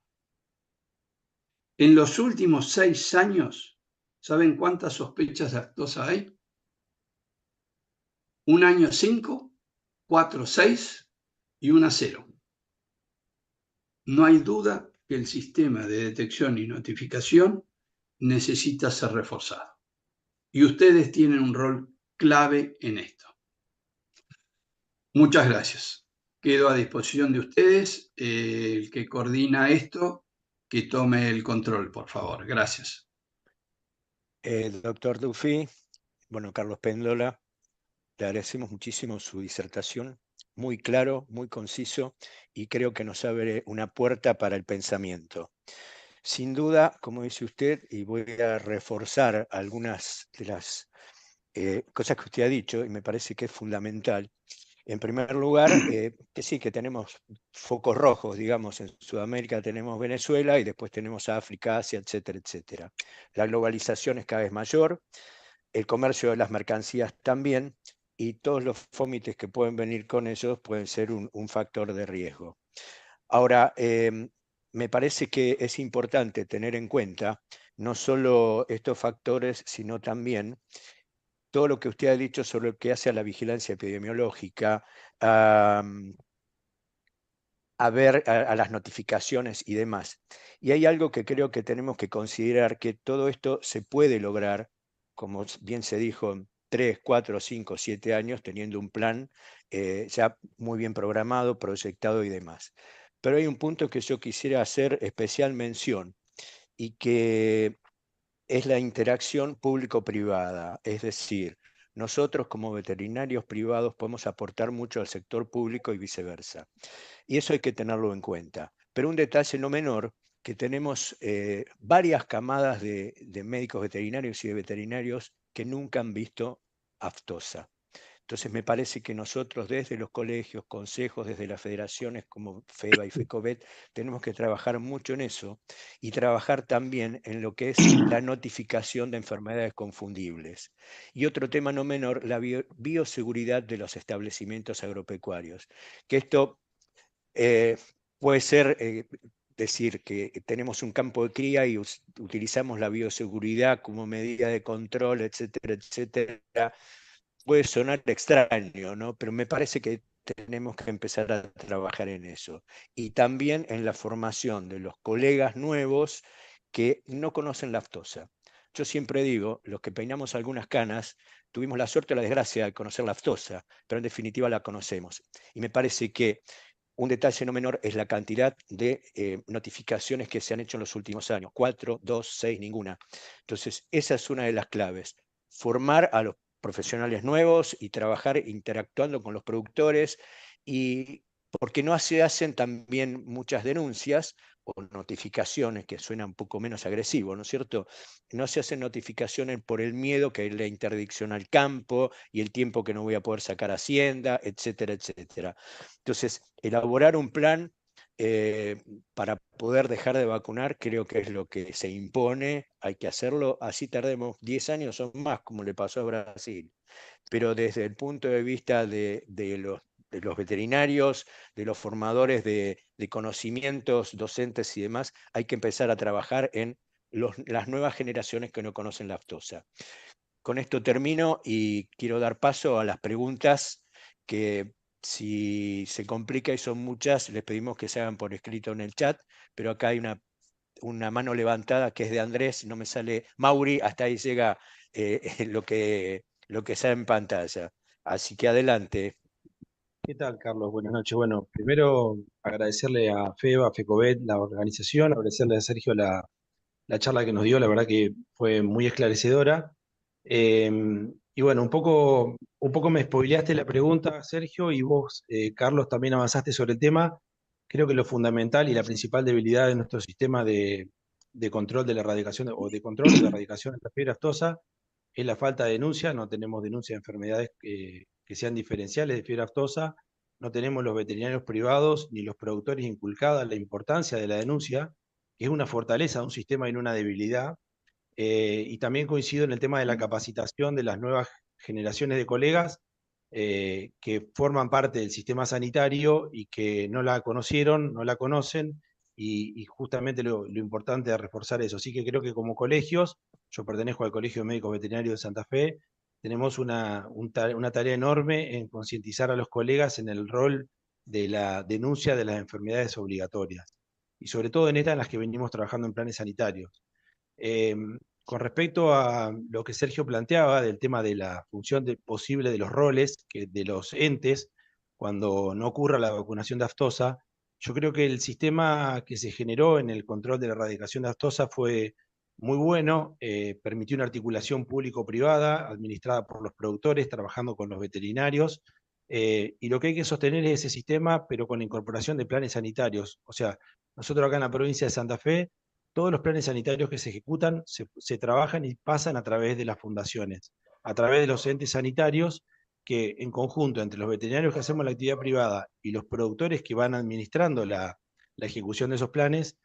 En los últimos 6 años, ¿saben cuántas sospechas de aftosa hay? Un año 5, 4, 6 y una 0. No hay duda que el sistema de detección y notificación necesita ser reforzado. Y ustedes tienen un rol clave en esto. Muchas gracias. Quedo a disposición de ustedes. El que coordina esto, que tome el control, por favor. Gracias. Doctor Dufy, bueno, Carlos Péndola, le agradecemos muchísimo su disertación, muy claro, muy conciso, y creo que nos abre una puerta para el pensamiento. Sin duda, como dice usted, y voy a reforzar algunas de las cosas que usted ha dicho, y me parece que es fundamental. En primer lugar, que sí, que tenemos focos rojos, digamos, en Sudamérica tenemos Venezuela y después tenemos África, Asia, etcétera, etcétera. La globalización es cada vez mayor, el comercio de las mercancías también, y todos los fómites que pueden venir con ellos pueden ser un factor de riesgo. Ahora, me parece que es importante tener en cuenta no solo estos factores, sino también todo lo que usted ha dicho sobre lo que hace a la vigilancia epidemiológica, a ver a las notificaciones y demás. Y hay algo que creo que tenemos que considerar, que todo esto se puede lograr, como bien se dijo, en 3, 4, 5, 7 años, teniendo un plan ya muy bien programado, proyectado y demás. Pero hay un punto que yo quisiera hacer especial mención y que es la interacción público-privada. Es decir, nosotros como veterinarios privados podemos aportar mucho al sector público y viceversa. Y eso hay que tenerlo en cuenta. Pero un detalle no menor, que tenemos varias camadas de médicos veterinarios y de veterinarios que nunca han visto aftosa. Entonces me parece que nosotros desde los colegios, consejos, desde las federaciones como FEBA y FECOVET, tenemos que trabajar mucho en eso y trabajar también en lo que es la notificación de enfermedades confundibles. Y otro tema no menor, la bioseguridad de los establecimientos agropecuarios. Que esto puede ser decir que tenemos un campo de cría y utilizamos la bioseguridad como medida de control, etcétera, etcétera. Puede sonar extraño, ¿no? Pero me parece que tenemos que empezar a trabajar en eso. Y también en la formación de los colegas nuevos que no conocen la aftosa. Yo siempre digo, los que peinamos algunas canas, tuvimos la suerte o la desgracia de conocer la aftosa, pero en definitiva la conocemos. Y me parece que un detalle no menor es la cantidad de notificaciones que se han hecho en los últimos años. 4, 2, 6, ninguna. Entonces, esa es una de las claves. Formar a los profesionales nuevos y trabajar interactuando con los productores, y porque no se hacen también muchas denuncias o notificaciones, que suena un poco menos agresivo, ¿no es cierto? No se hacen notificaciones por el miedo que es la interdicción al campo y el tiempo que no voy a poder sacar Hacienda, etcétera, etcétera. Entonces, elaborar un plan para poder dejar de vacunar, creo que es lo que se impone, hay que hacerlo, así tardemos 10 años o más, como le pasó a Brasil. Pero desde el punto de vista de los veterinarios, de los formadores de conocimientos, docentes y demás, hay que empezar a trabajar en las nuevas generaciones que no conocen la aftosa. Con esto termino y quiero dar paso a las preguntas que, si se complica y son muchas, les pedimos que se hagan por escrito en el chat, pero acá hay una mano levantada que es de Andrés, no me sale Mauri, hasta ahí llega lo que sale en pantalla. Así que adelante. ¿Qué tal, Carlos? Buenas noches. Bueno, primero agradecerle a FEBA, a FECOBET, la organización, agradecerle a Sergio la charla que nos dio, la verdad que fue muy esclarecedora. Y bueno, un poco me spoileaste la pregunta, Sergio, y vos, Carlos, también avanzaste sobre el tema. Creo que lo fundamental y la principal debilidad de nuestro sistema de control de la erradicación o de control de la erradicación de la fiebre aftosa es la falta de denuncia. No tenemos denuncia de enfermedades que sean diferenciales de fiebre aftosa. No tenemos los veterinarios privados ni los productores inculcada la importancia de la denuncia, que es una fortaleza de un sistema y no una debilidad. Y también coincido en el tema de la capacitación de las nuevas generaciones de colegas que forman parte del sistema sanitario y que no la conocieron, no la conocen, y justamente lo importante es reforzar eso. Así que creo que como colegios, yo pertenezco al Colegio de Médicos Veterinarios de Santa Fe, tenemos una tarea enorme en concientizar a los colegas en el rol de la denuncia de las enfermedades obligatorias, y sobre todo en estas en las que venimos trabajando en planes sanitarios. Con respecto a lo que Sergio planteaba del tema de la función posible de los roles, de los entes, cuando no ocurra la vacunación de aftosa, yo creo que el sistema que se generó en el control de la erradicación de aftosa fue muy bueno, permitió una articulación público-privada administrada por los productores, trabajando con los veterinarios, y lo que hay que sostener es ese sistema, pero con la incorporación de planes sanitarios. O sea, nosotros acá en la provincia de Santa Fe, todos los planes sanitarios que se ejecutan se trabajan y pasan a través de las fundaciones, a través de los entes sanitarios, que en conjunto entre los veterinarios que hacemos la actividad privada y los productores que van administrando la ejecución de esos planes,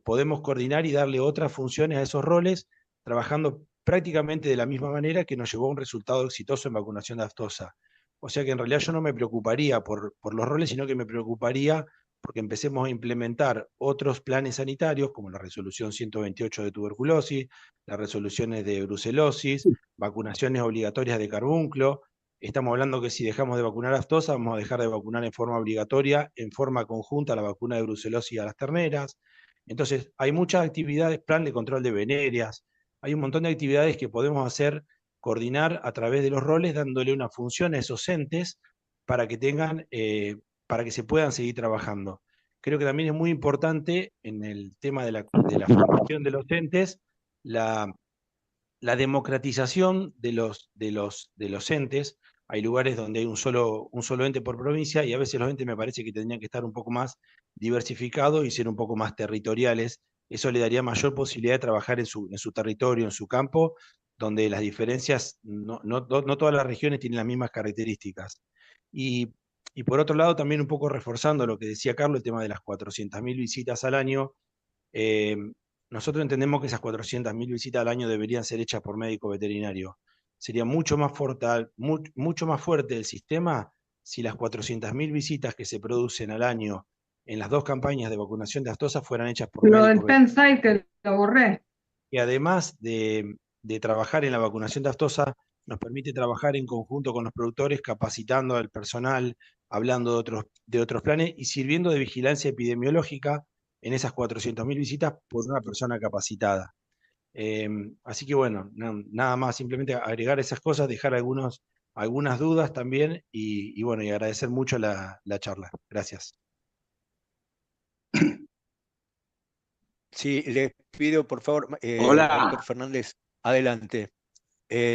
podemos coordinar y darle otras funciones a esos roles, trabajando prácticamente de la misma manera que nos llevó a un resultado exitoso en vacunación de aftosa. O sea que en realidad yo no me preocuparía por los roles, sino que me preocuparía porque empecemos a implementar otros planes sanitarios, como la resolución 128 de tuberculosis, las resoluciones de brucelosis, vacunaciones obligatorias de carbúnculo. Estamos hablando que si dejamos de vacunar aftosa, vamos a dejar de vacunar en forma obligatoria, en forma conjunta, la vacuna de brucelosis a las terneras. Entonces, hay muchas actividades, plan de control de venerias, hay un montón de actividades que podemos hacer, coordinar a través de los roles, dándole una función a esos entes para que tengan para que se puedan seguir trabajando. Creo que también es muy importante en el tema de la formación de los entes, la democratización de los entes. Hay lugares donde hay un solo ente por provincia, y a veces los entes me parece que tendrían que estar un poco más diversificados y ser un poco más territoriales. Eso le daría mayor posibilidad de trabajar en su territorio, en su campo, donde las diferencias, no todas las regiones tienen las mismas características. Y por otro lado, también un poco reforzando lo que decía Carlos, el tema de las 400.000 visitas al año. Nosotros entendemos que esas 400.000 visitas al año deberían ser hechas por médico veterinario. Sería mucho más fuerte el sistema si las 400.000 visitas que se producen al año en las dos campañas de vacunación de aftosa fueran hechas por médicos veterinarios. Lo del Pensaite lo borré. Y además de trabajar en la vacunación de aftosa, nos permite trabajar en conjunto con los productores, capacitando al personal, hablando de otros planes y sirviendo de vigilancia epidemiológica en esas 400.000 visitas por una persona capacitada. Así que bueno, nada más, simplemente agregar esas cosas, dejar algunas dudas también y bueno, y agradecer mucho la charla. Gracias. Sí, les pido por favor, Hola. doctor Fernández, adelante.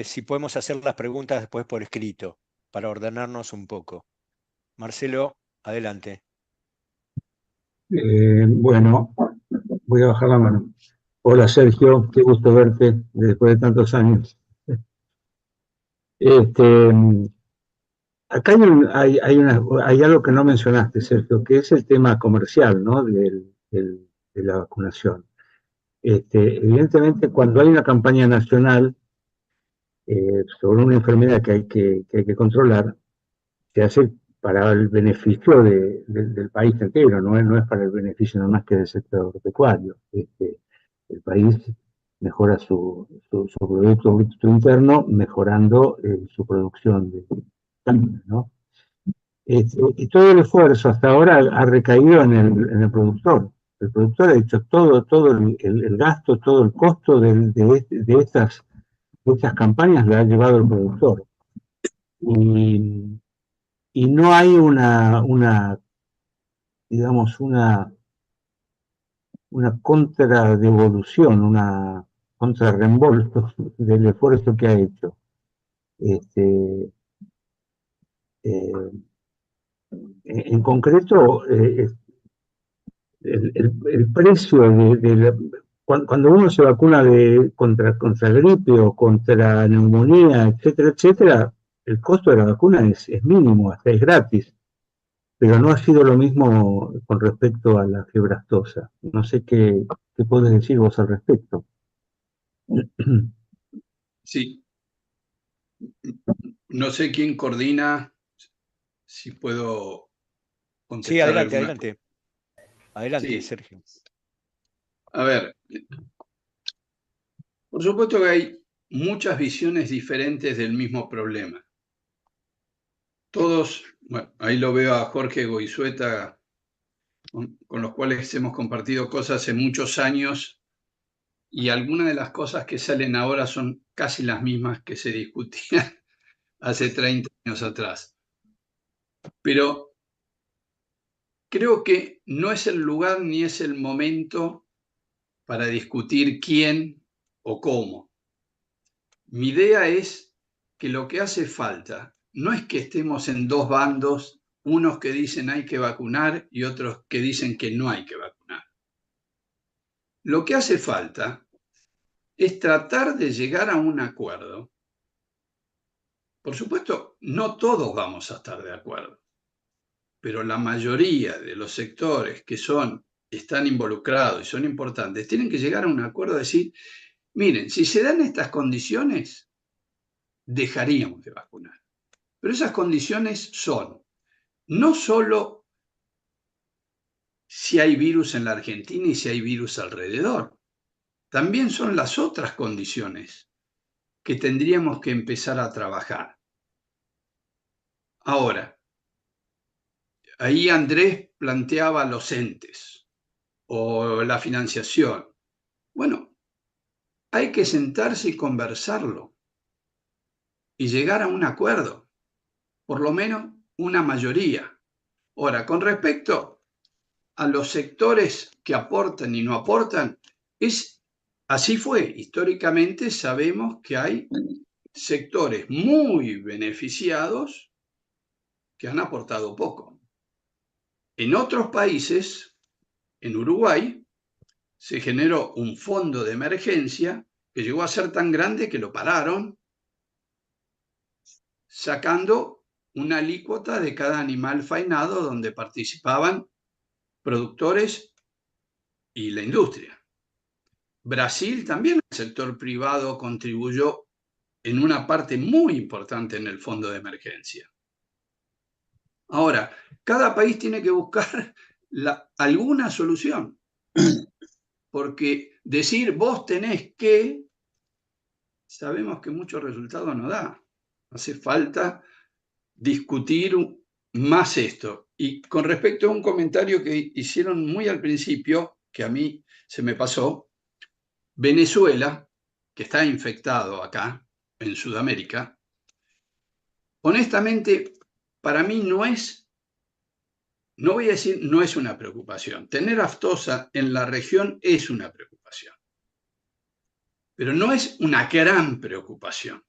Si podemos hacer las preguntas después por escrito, para ordenarnos un poco. Marcelo, adelante. Bueno, voy a bajar la mano. Hola Sergio, qué gusto verte después de tantos años. acá hay algo que no mencionaste, Sergio, que es el tema comercial, ¿no? De la vacunación. Evidentemente, cuando hay una campaña nacional sobre una enfermedad que hay que controlar, se hace para el beneficio del país entero, no es para el beneficio nada más que del sector agropecuario. El país mejora su Producto Bruto Interno, mejorando su producción de carne, ¿no? Y todo el esfuerzo hasta ahora ha recaído en el productor. El productor ha hecho todo el gasto, todo el costo de estas campañas lo ha llevado el productor. Y no hay digamos, una contradevolución, una contrarreembolso del esfuerzo que ha hecho. Eh, en concreto, el precio cuando uno se vacuna contra gripe o contra neumonía, etcétera, etcétera, el costo de la vacuna es mínimo, hasta es gratis. Pero no ha sido lo mismo con respecto a la fiebre aftosa. No sé qué podés decir vos al respecto. Sí. No sé quién coordina, si puedo contestar. Sí, adelante, alguna... adelante. Adelante, Sí. Sergio. A ver, por supuesto que hay muchas visiones diferentes del mismo problema. Todos, bueno, ahí lo veo a Jorge Goizueta, con los cuales hemos compartido cosas hace muchos años, y algunas de las cosas que salen ahora son casi las mismas que se discutían hace 30 años atrás. Pero creo que no es el lugar ni es el momento para discutir quién o cómo. Mi idea es que lo que hace falta no es que estemos en dos bandos, unos que dicen hay que vacunar y otros que dicen que no hay que vacunar. Lo que hace falta es tratar de llegar a un acuerdo. Por supuesto, no todos vamos a estar de acuerdo, pero la mayoría de los sectores que están involucrados y son importantes tienen que llegar a un acuerdo de decir, miren, si se dan estas condiciones, dejaríamos de vacunar. Pero esas condiciones son no solo si hay virus en la Argentina y si hay virus alrededor, también son las otras condiciones que tendríamos que empezar a trabajar. Ahora, ahí Andrés planteaba los entes o la financiación. Bueno, hay que sentarse y conversarlo y llegar a un acuerdo, por lo menos una mayoría. Ahora, con respecto a los sectores que aportan y no aportan, así fue. Históricamente sabemos que hay sectores muy beneficiados que han aportado poco. En otros países, en Uruguay, se generó un fondo de emergencia que llegó a ser tan grande que lo pararon, sacando una alícuota de cada animal faenado donde participaban productores y la industria. Brasil también, el sector privado contribuyó en una parte muy importante en el fondo de emergencia. Ahora, cada país tiene que buscar alguna solución, porque decir vos tenés que, sabemos que mucho resultado no da. Hace falta discutir más esto. Y con respecto a un comentario que hicieron muy al principio, que a mí se me pasó, Venezuela, que está infectado acá, en Sudamérica, honestamente, para mí no voy a decir no es una preocupación. Tener aftosa en la región es una preocupación, pero no es una gran preocupación,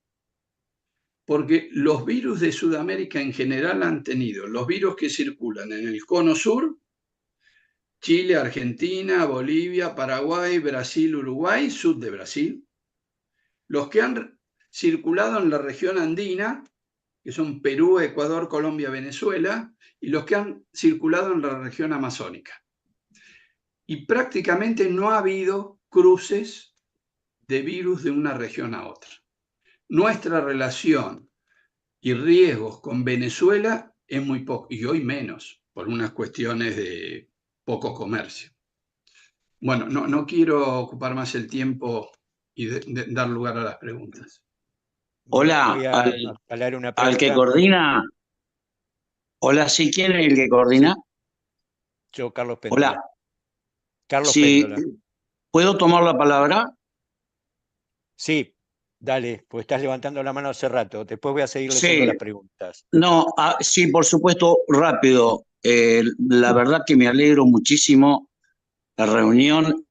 porque los virus de Sudamérica en general han tenido, los virus que circulan en el cono sur, Chile, Argentina, Bolivia, Paraguay, Brasil, Uruguay, sur de Brasil, los que han circulado en la región andina, que son Perú, Ecuador, Colombia, Venezuela, y los que han circulado en la región amazónica. Y prácticamente no ha habido cruces de virus de una región a otra. Nuestra relación y riesgos con Venezuela es muy poco, y hoy menos, por unas cuestiones de poco comercio. Bueno, no quiero ocupar más el tiempo y dar lugar a las preguntas. Hola, Voy a leer una al que pregunta. coordina. Hola, sí, ¿quién es el que coordina? Yo, Carlos Péndola. Hola, Carlos sí, Péndola. ¿puedo tomar la palabra? Sí, dale, pues estás levantando la mano hace rato. Después voy a seguir leyendo Sí, las preguntas. no, sí, por supuesto, rápido. La verdad que me alegro muchísimo la reunión,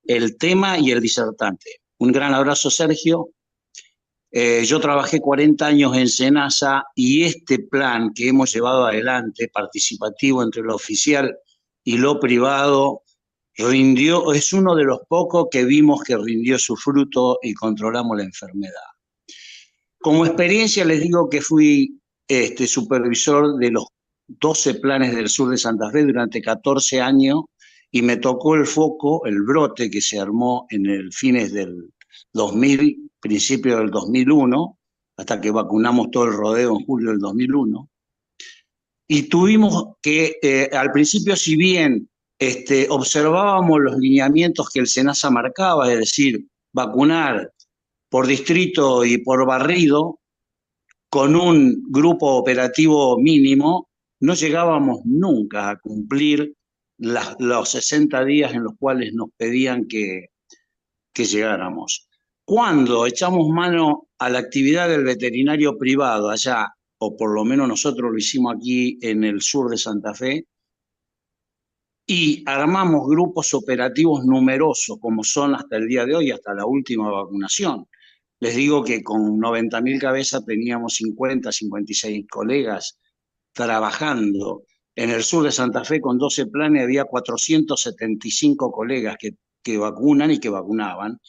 el tema y el disertante. Un gran abrazo, Sergio. Yo trabajé 40 años en SENASA y este plan que hemos llevado adelante, participativo entre lo oficial y lo privado, rindió, es uno de los pocos que vimos que rindió su fruto y controlamos la enfermedad. Como experiencia les digo que fui supervisor de los 12 planes del sur de Santa Fe durante 14 años y me tocó el foco, el brote que se armó en el fines del 2000, principio del 2001, hasta que vacunamos todo el rodeo en julio del 2001. Y tuvimos que, al principio, si bien observábamos los lineamientos que el SENASA marcaba, es decir, vacunar por distrito y por barrido, con un grupo operativo mínimo, no llegábamos nunca a cumplir los 60 días en los cuales nos pedían que llegáramos. Cuando echamos mano a la actividad del veterinario privado allá, o por lo menos nosotros lo hicimos aquí en el sur de Santa Fe, y armamos grupos operativos numerosos, como son hasta el día de hoy, hasta la última vacunación. Les digo que con 90.000 cabezas teníamos 50, 56 colegas trabajando. En el sur de Santa Fe, con 12 planes, había 475 colegas que vacunan y que vacunaban.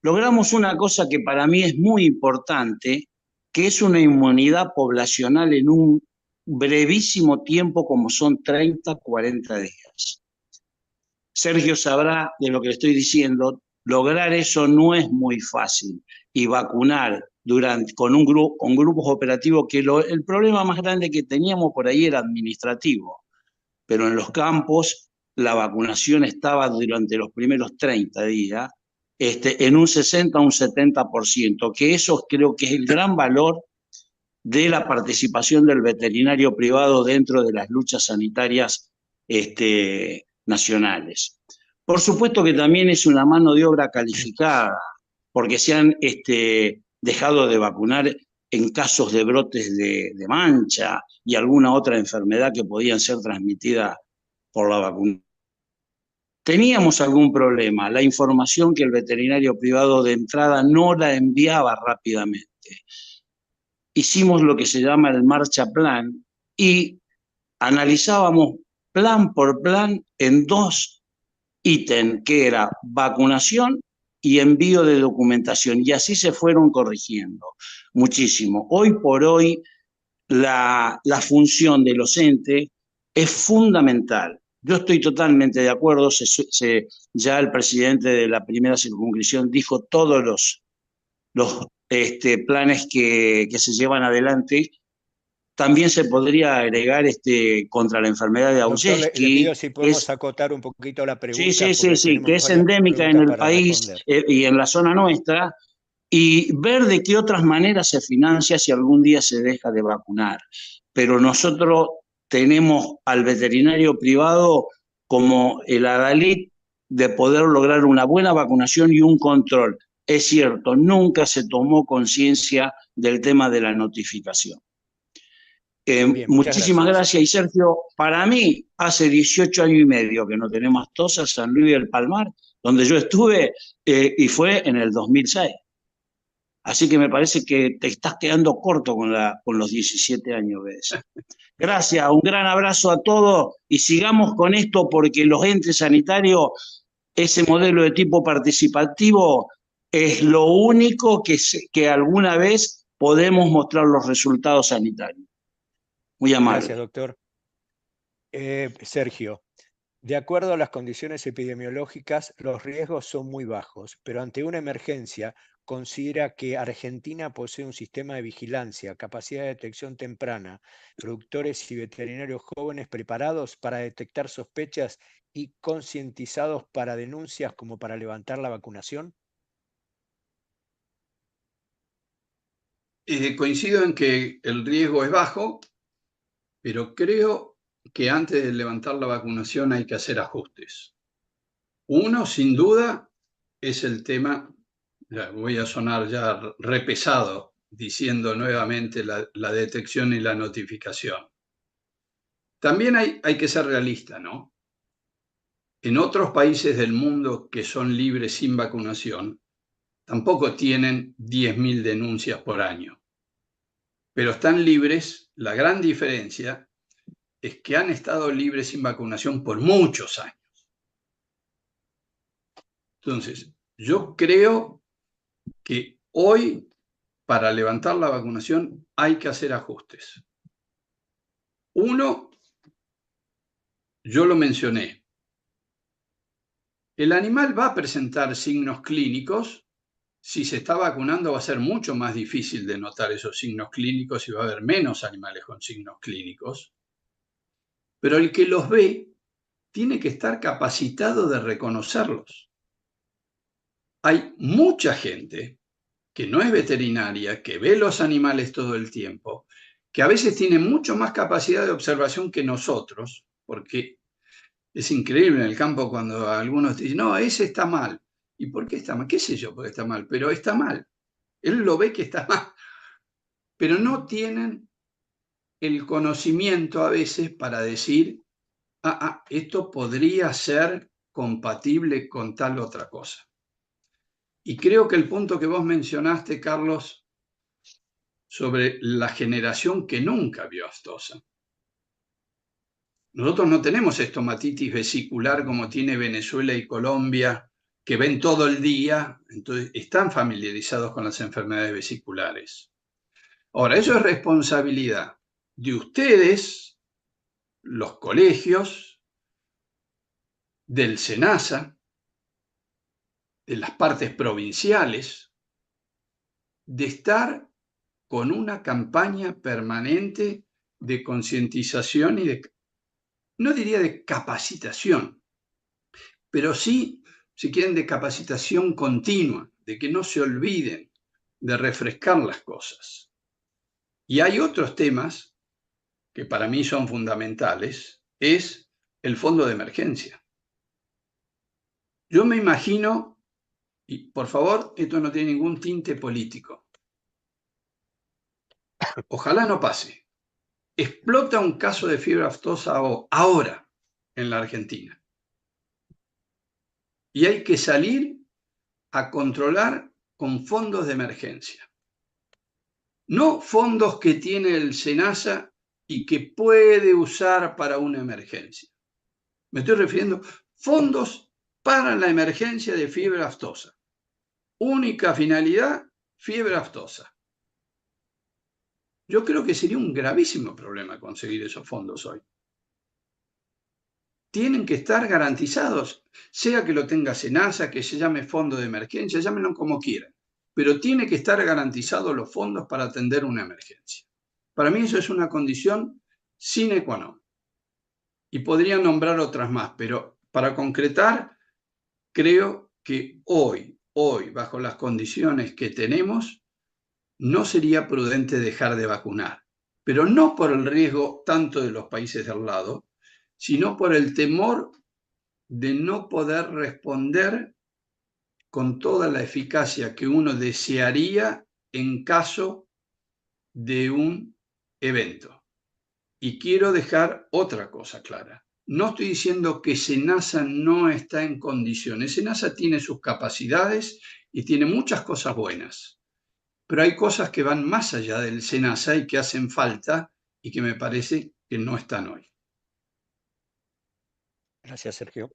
Logramos una cosa que para mí es muy importante, que es una inmunidad poblacional en un brevísimo tiempo, como son 30, 40 días. Sergio sabrá de lo que le estoy diciendo, lograr eso no es muy fácil, y vacunar con grupos operativos, que el problema más grande que teníamos por ahí era administrativo, pero en los campos la vacunación estaba durante los primeros 30 días en un 60 a un 70%, que eso creo que es el gran valor de la participación del veterinario privado dentro de las luchas sanitarias nacionales. Por supuesto que también es una mano de obra calificada, porque se han dejado de vacunar en casos de brotes de mancha y alguna otra enfermedad que podían ser transmitidas por la vacuna. Teníamos algún problema, la información que el veterinario privado de entrada no la enviaba rápidamente. Hicimos lo que se llama el marcha plan y analizábamos plan por plan en 2 ítems, que era vacunación y envío de documentación, y así se fueron corrigiendo muchísimo. Hoy por hoy la función de los entes es fundamental. Yo estoy totalmente de acuerdo, ya el presidente de la primera circunscripción dijo todos los planes que se llevan adelante. También se podría agregar contra la enfermedad de Augeski. Doctor, le pido si podemos acotar un poquito la pregunta. Sí, que es endémica en el país y en la zona nuestra, y ver de qué otras maneras se financia si algún día se deja de vacunar. Pero nosotros tenemos al veterinario privado como el adalid de poder lograr una buena vacunación y un control. Es cierto, nunca se tomó conciencia del tema de la notificación. Bien, muchísimas gracias. Y Sergio, para mí, hace 18 años y medio que no tenemos tos a San Luis del Palmar, donde yo estuve, y fue en el 2006. Así que me parece que te estás quedando corto con los 17 años, ¿ves? Gracias, un gran abrazo a todos y sigamos con esto, porque los entes sanitarios, ese modelo de tipo participativo, es lo único que alguna vez podemos mostrar los resultados sanitarios. Muy amable. Gracias, doctor. Sergio, de acuerdo a las condiciones epidemiológicas, los riesgos son muy bajos, pero ante una emergencia, considera que Argentina posee un sistema de vigilancia, capacidad de detección temprana, productores y veterinarios jóvenes preparados para detectar sospechas y concientizados para denuncias como para levantar la vacunación. Coincido en que el riesgo es bajo, pero creo que antes de levantar la vacunación hay que hacer ajustes. Uno, sin duda, es el tema, ya voy a sonar ya repesado, diciendo nuevamente la detección y la notificación. También hay que ser realista, ¿no? En otros países del mundo que son libres sin vacunación, tampoco tienen 10.000 denuncias por año. Pero están libres, la gran diferencia es que han estado libres sin vacunación por muchos años. Entonces, yo creo que hoy, para levantar la vacunación, hay que hacer ajustes. Uno, yo lo mencioné, el animal va a presentar signos clínicos. Si se está vacunando va a ser mucho más difícil de notar esos signos clínicos y va a haber menos animales con signos clínicos. Pero el que los ve tiene que estar capacitado de reconocerlos. Hay mucha gente que no es veterinaria, que ve los animales todo el tiempo, que a veces tiene mucho más capacidad de observación que nosotros, porque es increíble en el campo cuando algunos dicen, no, ese está mal. ¿Y por qué está mal? ¿Qué sé yo por qué está mal? Pero está mal. Él lo ve que está mal. Pero no tienen el conocimiento a veces para decir, esto podría ser compatible con tal otra cosa. Y creo que el punto que vos mencionaste, Carlos, sobre la generación que nunca vio aftosa. Nosotros no tenemos estomatitis vesicular como tiene Venezuela y Colombia, que ven todo el día, entonces están familiarizados con las enfermedades vesiculares. Ahora, eso es responsabilidad de ustedes, los colegios, del SENASA, de las partes provinciales, de estar con una campaña permanente de concientización y de, no diría de capacitación, pero sí, si quieren, de capacitación continua, de que no se olviden de refrescar las cosas. Y hay otros temas que para mí son fundamentales, es el fondo de emergencia. Yo me imagino, y por favor, esto no tiene ningún tinte político, ojalá no pase, explota un caso de fiebre aftosa ahora en la Argentina. Y hay que salir a controlar con fondos de emergencia. No fondos que tiene el SENASA y que puede usar para una emergencia. Me estoy refiriendo a fondos para la emergencia de fiebre aftosa. Única finalidad, fiebre aftosa. Yo creo que sería un gravísimo problema conseguir esos fondos hoy. Tienen que estar garantizados, sea que lo tenga SENASA, que se llame fondo de emergencia, llámenlo como quieran, pero tiene que estar garantizados los fondos para atender una emergencia. Para mí eso es una condición sine qua non. Y podría nombrar otras más, pero para concretar, creo que hoy, bajo las condiciones que tenemos, no sería prudente dejar de vacunar, pero no por el riesgo tanto de los países de al lado, sino por el temor de no poder responder con toda la eficacia que uno desearía en caso de un evento. Y quiero dejar otra cosa clara. No estoy diciendo que SENASA no está en condiciones. SENASA tiene sus capacidades y tiene muchas cosas buenas. Pero hay cosas que van más allá del SENASA y que hacen falta y que me parece que no están hoy. Gracias, Sergio.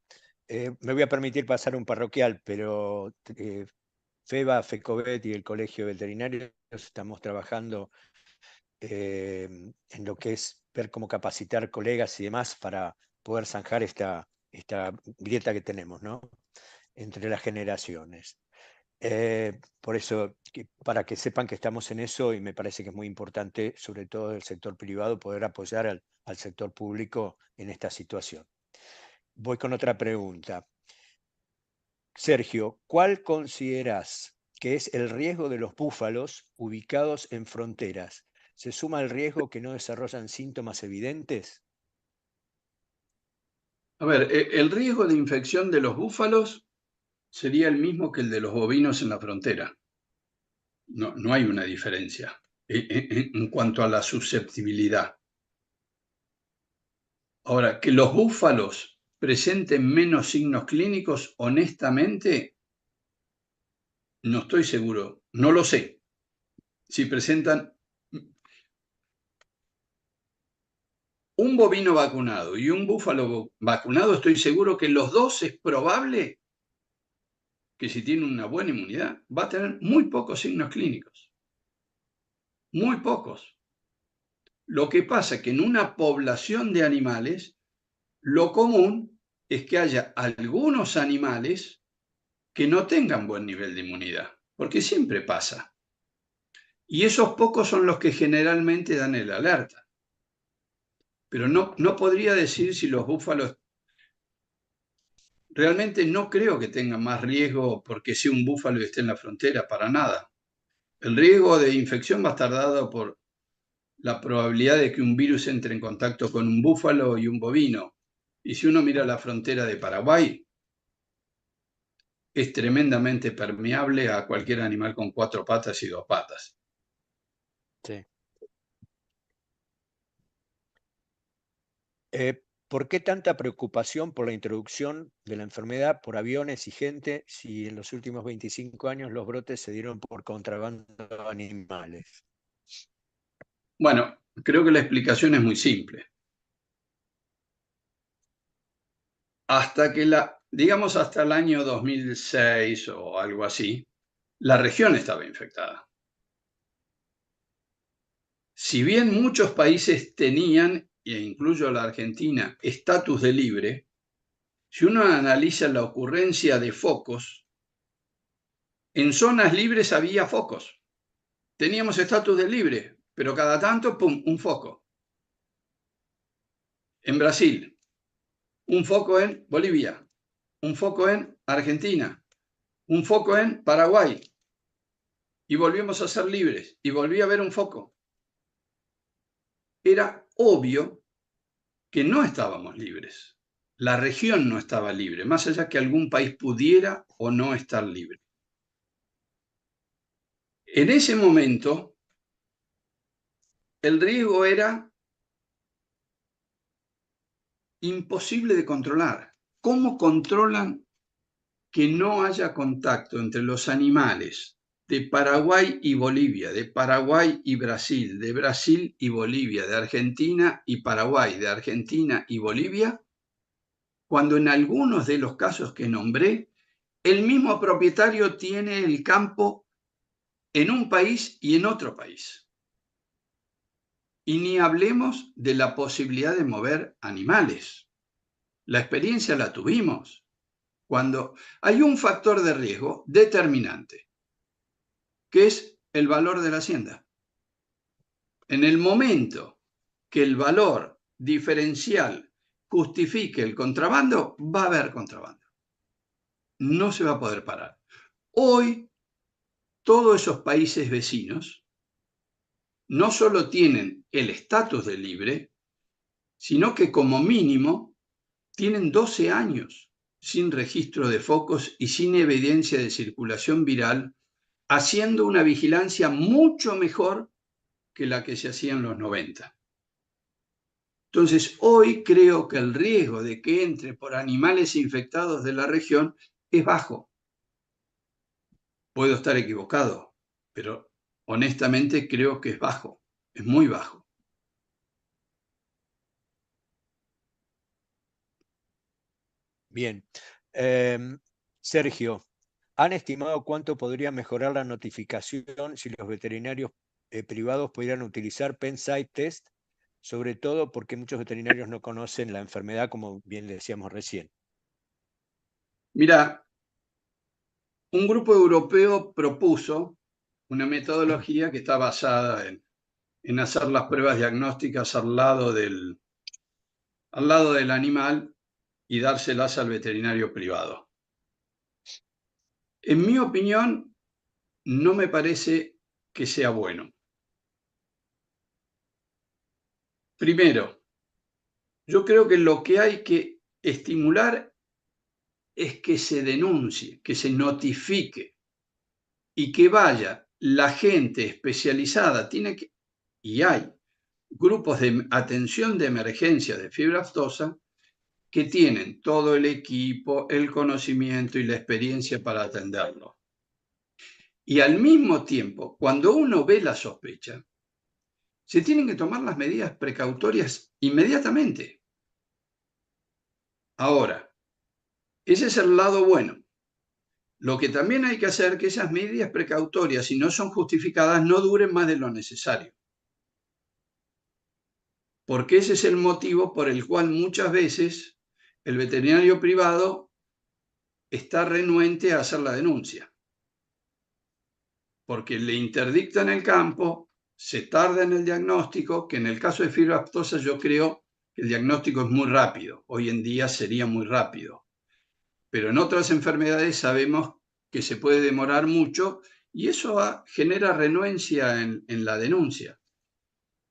Me voy a permitir pasar un parroquial, pero FEBA, FECOBET y el Colegio Veterinario estamos trabajando en lo que es ver cómo capacitar colegas y demás para poder zanjar esta grieta que tenemos, ¿no?, entre las generaciones. Por eso, para que sepan que estamos en eso, y me parece que es muy importante, sobre todo el sector privado, poder apoyar al sector público en esta situación. Voy con otra pregunta. Sergio, ¿cuál consideras que es el riesgo de los búfalos ubicados en fronteras? ¿Se suma el riesgo que no desarrollan síntomas evidentes? A ver, el riesgo de infección de los búfalos sería el mismo que el de los bovinos en la frontera. No hay una diferencia en cuanto a la susceptibilidad. Ahora, que los búfalos presenten menos signos clínicos, honestamente, no estoy seguro, no lo sé. Si presentan un bovino vacunado y un búfalo vacunado, estoy seguro que los dos es probable que si tiene una buena inmunidad, va a tener muy pocos signos clínicos. Muy pocos. Lo que pasa es que en una población de animales, lo común es que haya algunos animales que no tengan buen nivel de inmunidad, porque siempre pasa. Y esos pocos son los que generalmente dan el alerta. Pero no podría decir si los búfalos... Realmente no creo que tengan más riesgo porque sea un búfalo y esté en la frontera, para nada. El riesgo de infección va a estar dado por la probabilidad de que un virus entre en contacto con un búfalo y un bovino. Y si uno mira la frontera de Paraguay, es tremendamente permeable a cualquier animal con 4 patas y 2 patas. Sí. ¿Por qué tanta preocupación por la introducción de la enfermedad por aviones y gente si en los últimos 25 años los brotes se dieron por contrabando de animales? Bueno, creo que la explicación es muy simple. Hasta que digamos hasta el año 2006 o algo así, la región estaba infectada. Si bien muchos países tenían, e incluyo la Argentina, estatus de libre, si uno analiza la ocurrencia de focos, en zonas libres había focos. Teníamos estatus de libre, pero cada tanto, ¡pum!, un foco. En Brasil, un foco en Bolivia, un foco en Argentina, un foco en Paraguay, y volvimos a ser libres, y volví a ver un foco. Era obvio que no estábamos libres. La región no estaba libre, más allá que algún país pudiera o no estar libre. En ese momento, el riesgo era imposible de controlar. ¿Cómo controlan que no haya contacto entre los animales de Paraguay y Bolivia, de Paraguay y Brasil, de Brasil y Bolivia, de Argentina y Paraguay, de Argentina y Bolivia, cuando en algunos de los casos que nombré, el mismo propietario tiene el campo en un país y en otro país? Y ni hablemos de la posibilidad de mover animales. La experiencia la tuvimos. Cuando hay un factor de riesgo determinante, que es el valor de la hacienda. En el momento que el valor diferencial justifique el contrabando, va a haber contrabando. No se va a poder parar. Hoy, todos esos países vecinos no solo tienen el estatus de libre, sino que como mínimo tienen 12 años sin registro de focos y sin evidencia de circulación viral, haciendo una vigilancia mucho mejor que la que se hacía en los 90. Entonces, hoy creo que el riesgo de que entre por animales infectados de la región es bajo. Puedo estar equivocado, pero honestamente creo que es bajo, es muy bajo. Bien. Sergio, ¿Han estimado cuánto podría mejorar la notificación si los veterinarios privados pudieran utilizar Pen-Site Test? Sobre todo porque muchos veterinarios no conocen la enfermedad, como bien le decíamos recién. Mira, un grupo europeo propuso una metodología que está basada en hacer las pruebas diagnósticas al lado del animal y dárselas al veterinario privado. En mi opinión, no me parece que sea bueno. Primero, yo creo que lo que hay que estimular es que se denuncie, que se notifique y que vaya la gente especializada. Y hay grupos de atención de emergencia de fibra aftosa que tienen todo el equipo, el conocimiento y la experiencia para atenderlo. Y al mismo tiempo, cuando uno ve la sospecha, se tienen que tomar las medidas precautorias inmediatamente. Ahora, ese es el lado bueno. Lo que también hay que hacer es que esas medidas precautorias, si no son justificadas, no duren más de lo necesario. Porque ese es el motivo por el cual muchas veces el veterinario privado está renuente a hacer la denuncia. Porque le interdictan el campo, se tarda en el diagnóstico, que en el caso de fibra aftosa yo creo que el diagnóstico es muy rápido. Hoy en día sería muy rápido. Pero en otras enfermedades sabemos que se puede demorar mucho y eso genera renuencia en la denuncia.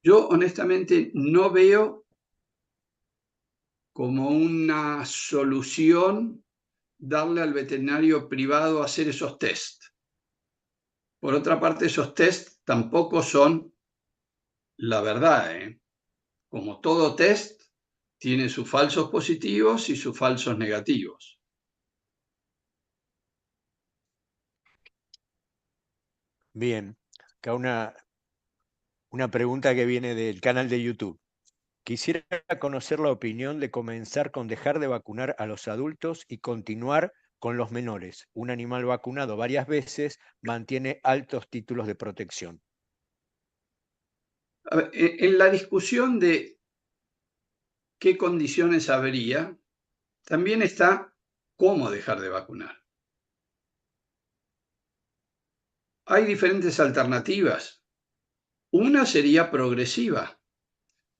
Yo honestamente no veo como una solución darle al veterinario privado a hacer esos test. Por otra parte, esos test tampoco son la verdad, ¿eh? Como todo test, tiene sus falsos positivos y sus falsos negativos. Bien, acá una pregunta que viene del canal de YouTube. Quisiera conocer la opinión de comenzar con dejar de vacunar a los adultos y continuar con los menores. Un animal vacunado varias veces mantiene altos títulos de protección. A ver, en la discusión de qué condiciones habría, también está cómo dejar de vacunar. Hay diferentes alternativas. Una sería progresiva,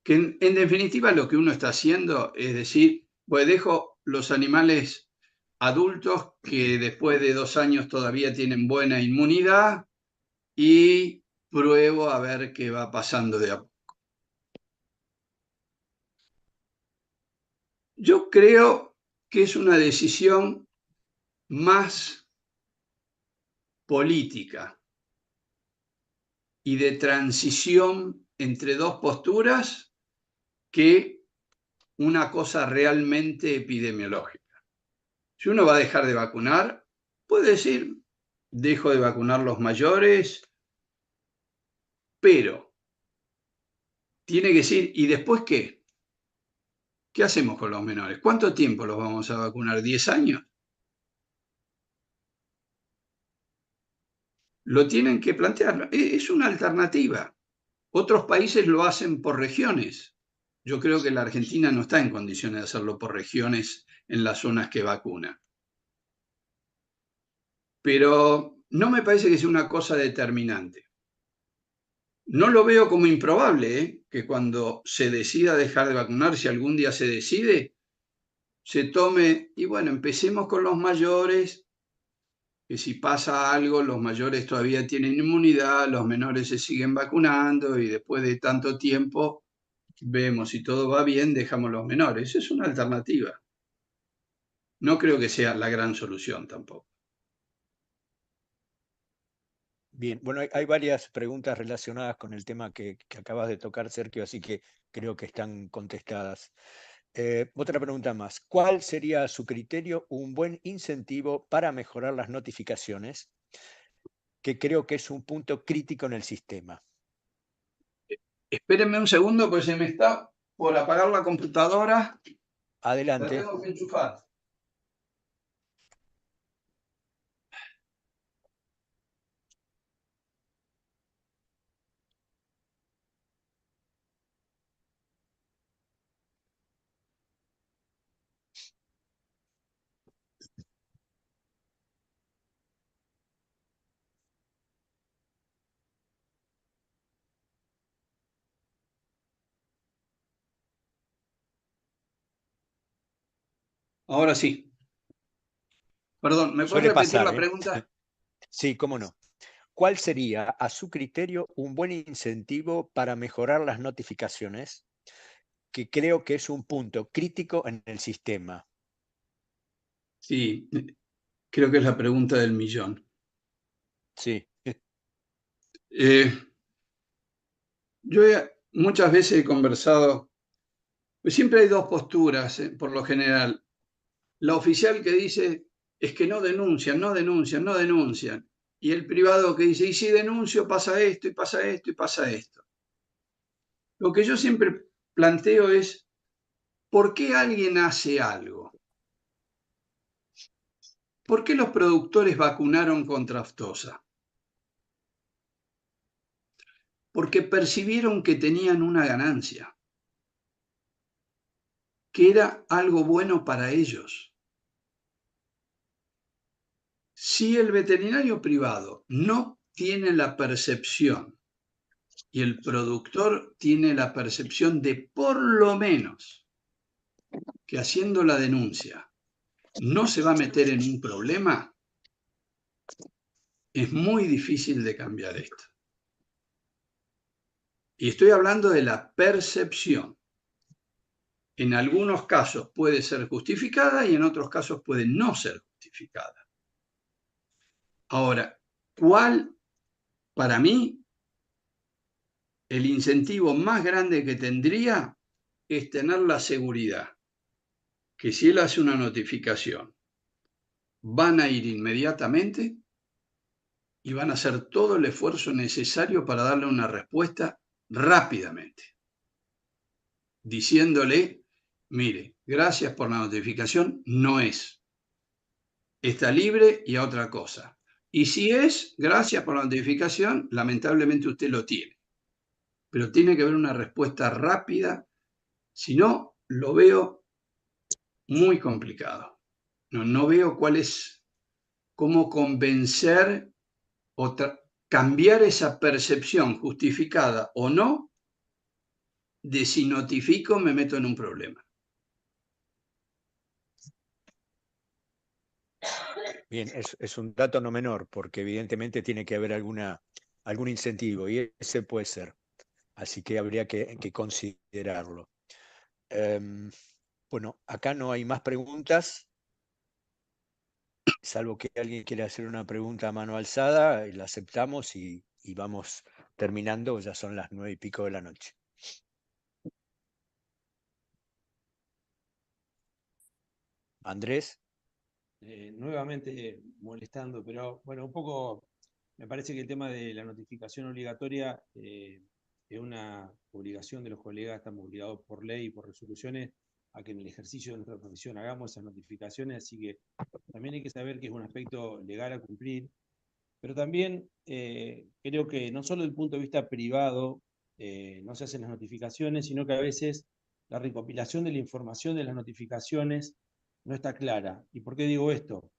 que en definitiva lo que uno está haciendo es decir, pues dejo los animales adultos que después de 2 años todavía tienen buena inmunidad y pruebo a ver qué va pasando de a poco. Yo creo que es una decisión más política y de transición entre dos posturas que una cosa realmente epidemiológica. Si uno va a dejar de vacunar, puede decir, dejo de vacunar los mayores, pero tiene que decir, ¿y después qué? ¿Qué hacemos con los menores? ¿Cuánto tiempo los vamos a vacunar? ¿10 años? Lo tienen que plantear. Es una alternativa. Otros países lo hacen por regiones. Yo creo que la Argentina no está en condiciones de hacerlo por regiones en las zonas que vacuna. Pero no me parece que sea una cosa determinante. No lo veo como improbable, que cuando se decida dejar de vacunar, si algún día se decide, se tome, y bueno, empecemos con los mayores, que si pasa algo, los mayores todavía tienen inmunidad, los menores se siguen vacunando y después de tanto tiempo vemos si todo va bien, dejamos los menores. Es una alternativa. No creo que sea la gran solución tampoco. Bien, bueno, hay varias preguntas relacionadas con el tema que acabas de tocar, Sergio, así que creo que están contestadas. Otra pregunta más. ¿Cuál sería, a su criterio, un buen incentivo para mejorar las notificaciones? Que creo que es un punto crítico en el sistema. Espérenme un segundo, pues se me está por apagar la computadora. Adelante. La tengo que enchufar. Ahora sí. Perdón, ¿me puedes Suele repetir pasar, la ¿eh? pregunta? Sí, cómo no. ¿Cuál sería, a su criterio, un buen incentivo para mejorar las notificaciones? Que creo que es un punto crítico en el sistema. Sí, creo que es la pregunta del millón. Sí. Yo muchas veces he conversado, pues siempre hay dos posturas, por lo general. La oficial que dice es que no denuncian, no denuncian, no denuncian. Y el privado que dice, y si denuncio pasa esto, y pasa esto, y pasa esto. Lo que yo siempre planteo es, ¿por qué alguien hace algo? ¿Por qué los productores vacunaron contra aftosa? Porque percibieron que tenían una ganancia, que era algo bueno para ellos. Si el veterinario privado no tiene la percepción y el productor tiene la percepción de por lo menos que haciendo la denuncia no se va a meter en un problema, es muy difícil de cambiar esto. Y estoy hablando de la percepción. En algunos casos puede ser justificada y en otros casos puede no ser justificada. Ahora, ¿cuál, para mí, el incentivo más grande que tendría es tener la seguridad que si él hace una notificación, van a ir inmediatamente y van a hacer todo el esfuerzo necesario para darle una respuesta rápidamente, diciéndole, mire, gracias por la notificación, no es, está libre y a otra cosa. Y si es, gracias por la notificación, lamentablemente usted lo tiene. Pero tiene que haber una respuesta rápida, si no, lo veo muy complicado. No veo cuál es, cómo convencer o cambiar esa percepción justificada o no de si notifico me meto en un problema. Bien, es un dato no menor, porque evidentemente tiene que haber algún incentivo, y ese puede ser. Así que habría que considerarlo. Bueno, acá no hay más preguntas, salvo que alguien quiera hacer una pregunta a mano alzada, la aceptamos y vamos terminando, ya son las 9:00 de la noche. Andrés. Nuevamente molestando, pero bueno, un poco me parece que el tema de la notificación obligatoria es una obligación de los colegas, estamos obligados por ley y por resoluciones a que en el ejercicio de nuestra profesión hagamos esas notificaciones, así que también hay que saber que es un aspecto legal a cumplir, pero también creo que no solo desde el punto de vista privado no se hacen las notificaciones, sino que a veces la recopilación de la información de las notificaciones no está clara. ¿Y por qué digo esto?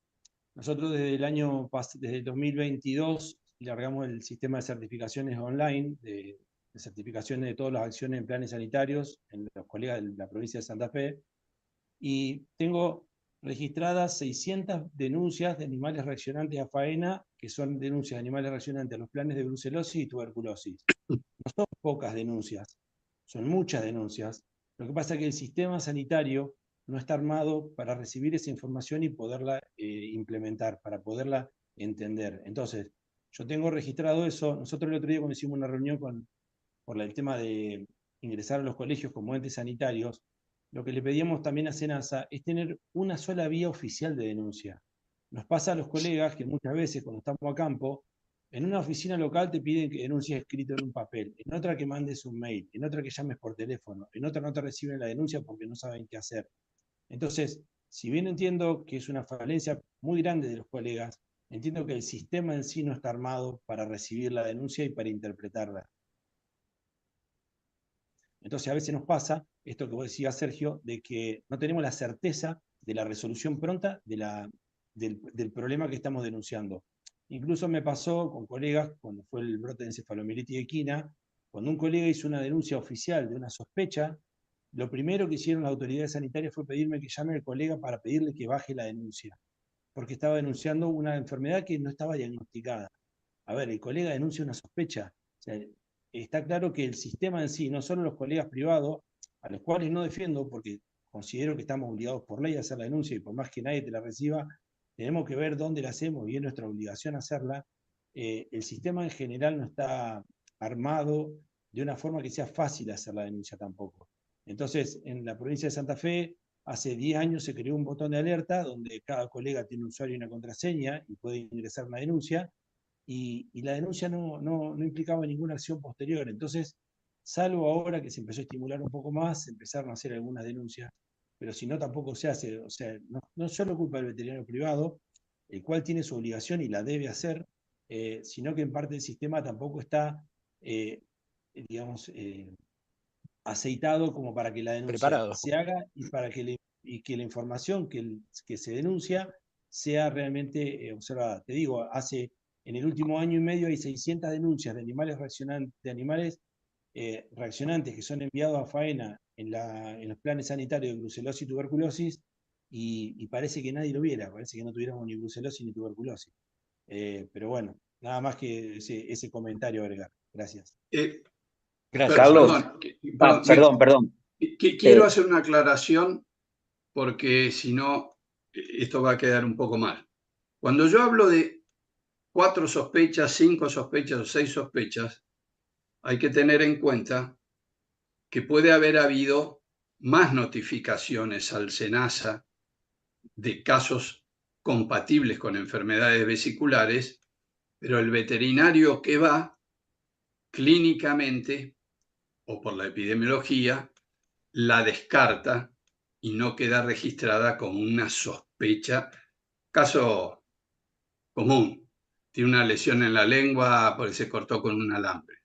Nosotros desde el 2022 largamos el sistema de certificaciones online, de certificaciones de todas las acciones en planes sanitarios en los colegas de la provincia de Santa Fe, y tengo registradas 600 denuncias de animales reaccionantes a faena, que son denuncias de animales reaccionantes a los planes de brucelosis y tuberculosis. No son pocas denuncias, son muchas denuncias. Lo que pasa es que el sistema sanitario no está armado para recibir esa información y poderla implementar, para poderla entender. Entonces, yo tengo registrado eso. Nosotros el otro día cuando hicimos una reunión por el tema de ingresar a los colegios como entes sanitarios, lo que le pedíamos también a SENASA es tener una sola vía oficial de denuncia. Nos pasa a los colegas que muchas veces cuando estamos a campo, en una oficina local te piden que denuncies escrito en un papel, en otra que mandes un mail, en otra que llames por teléfono, en otra no te reciben la denuncia porque no saben qué hacer. Entonces, si bien entiendo que es una falencia muy grande de los colegas, entiendo que el sistema en sí no está armado para recibir la denuncia y para interpretarla. Entonces a veces nos pasa, esto que vos decías, Sergio, de que no tenemos la certeza de la resolución pronta del problema que estamos denunciando. Incluso me pasó con colegas, cuando fue el brote de encefalomielitis equina, cuando un colega hizo una denuncia oficial de una sospecha lo primero que hicieron las autoridades sanitarias fue pedirme que llame al colega para pedirle que baje la denuncia, porque estaba denunciando una enfermedad que no estaba diagnosticada. A ver, el colega denuncia una sospecha. O sea, está claro que el sistema en sí, no solo los colegas privados, a los cuales no defiendo porque considero que estamos obligados por ley a hacer la denuncia y por más que nadie te la reciba, tenemos que ver dónde la hacemos y es nuestra obligación hacerla. El sistema en general no está armado de una forma que sea fácil hacer la denuncia tampoco. Entonces, en la provincia de Santa Fe, hace 10 años se creó un botón de alerta donde cada colega tiene un usuario y una contraseña y puede ingresar una denuncia. Y la denuncia no implicaba ninguna acción posterior. Entonces, salvo ahora que se empezó a estimular un poco más, se empezaron a hacer algunas denuncias, pero si no, tampoco se hace. O sea, no solo culpa del veterinario privado, el cual tiene su obligación y la debe hacer, sino que en parte del sistema tampoco está, digamos, aceitado como para que la denuncia Preparado. se haga y para que, que la información que se denuncia sea realmente observada. Te digo, en el último año y medio hay 600 denuncias de animales reaccionantes que son enviados a faena en los planes sanitarios de brucelosis y tuberculosis y parece que nadie lo viera, parece que no tuviéramos ni brucelosis ni tuberculosis. Pero bueno, nada más que ese comentario agregar. Gracias. Gracias. Carlos, perdón. Quiero hacer una aclaración porque si no, esto va a quedar un poco mal. Cuando yo hablo de 4 sospechas, 5 sospechas o 6 sospechas, hay que tener en cuenta que puede haber habido más notificaciones al SENASA de casos compatibles con enfermedades vesiculares, pero el veterinario que va clínicamente o por la epidemiología la descarta y no queda registrada como una sospecha. Caso común, tiene una lesión en la lengua porque se cortó con un alambre.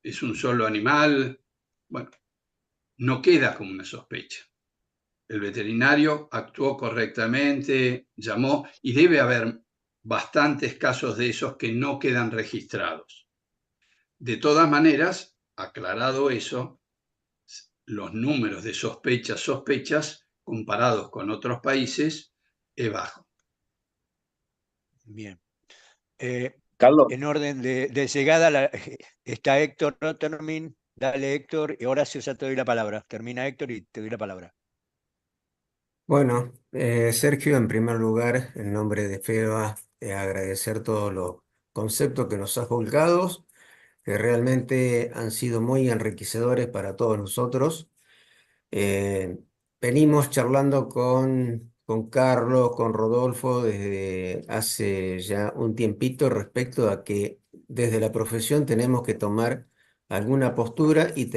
Es un solo animal, bueno, no queda como una sospecha. El veterinario actuó correctamente, llamó y debe haber bastantes casos de esos que no quedan registrados. De todas maneras, aclarado eso, los números de sospechas, comparados con otros países, es bajo. Bien. Carlos. En orden de llegada está Héctor Rottermin. Dale, Héctor. Y Horacio, ya te doy la palabra. Termina Héctor y te doy la palabra. Bueno, Sergio, en primer lugar, en nombre de FEBA, agradecer todos los conceptos que nos has volcado, que realmente han sido muy enriquecedores para todos nosotros. Venimos charlando con Carlos, con Rodolfo, desde hace ya un tiempito respecto a que desde la profesión tenemos que tomar alguna postura y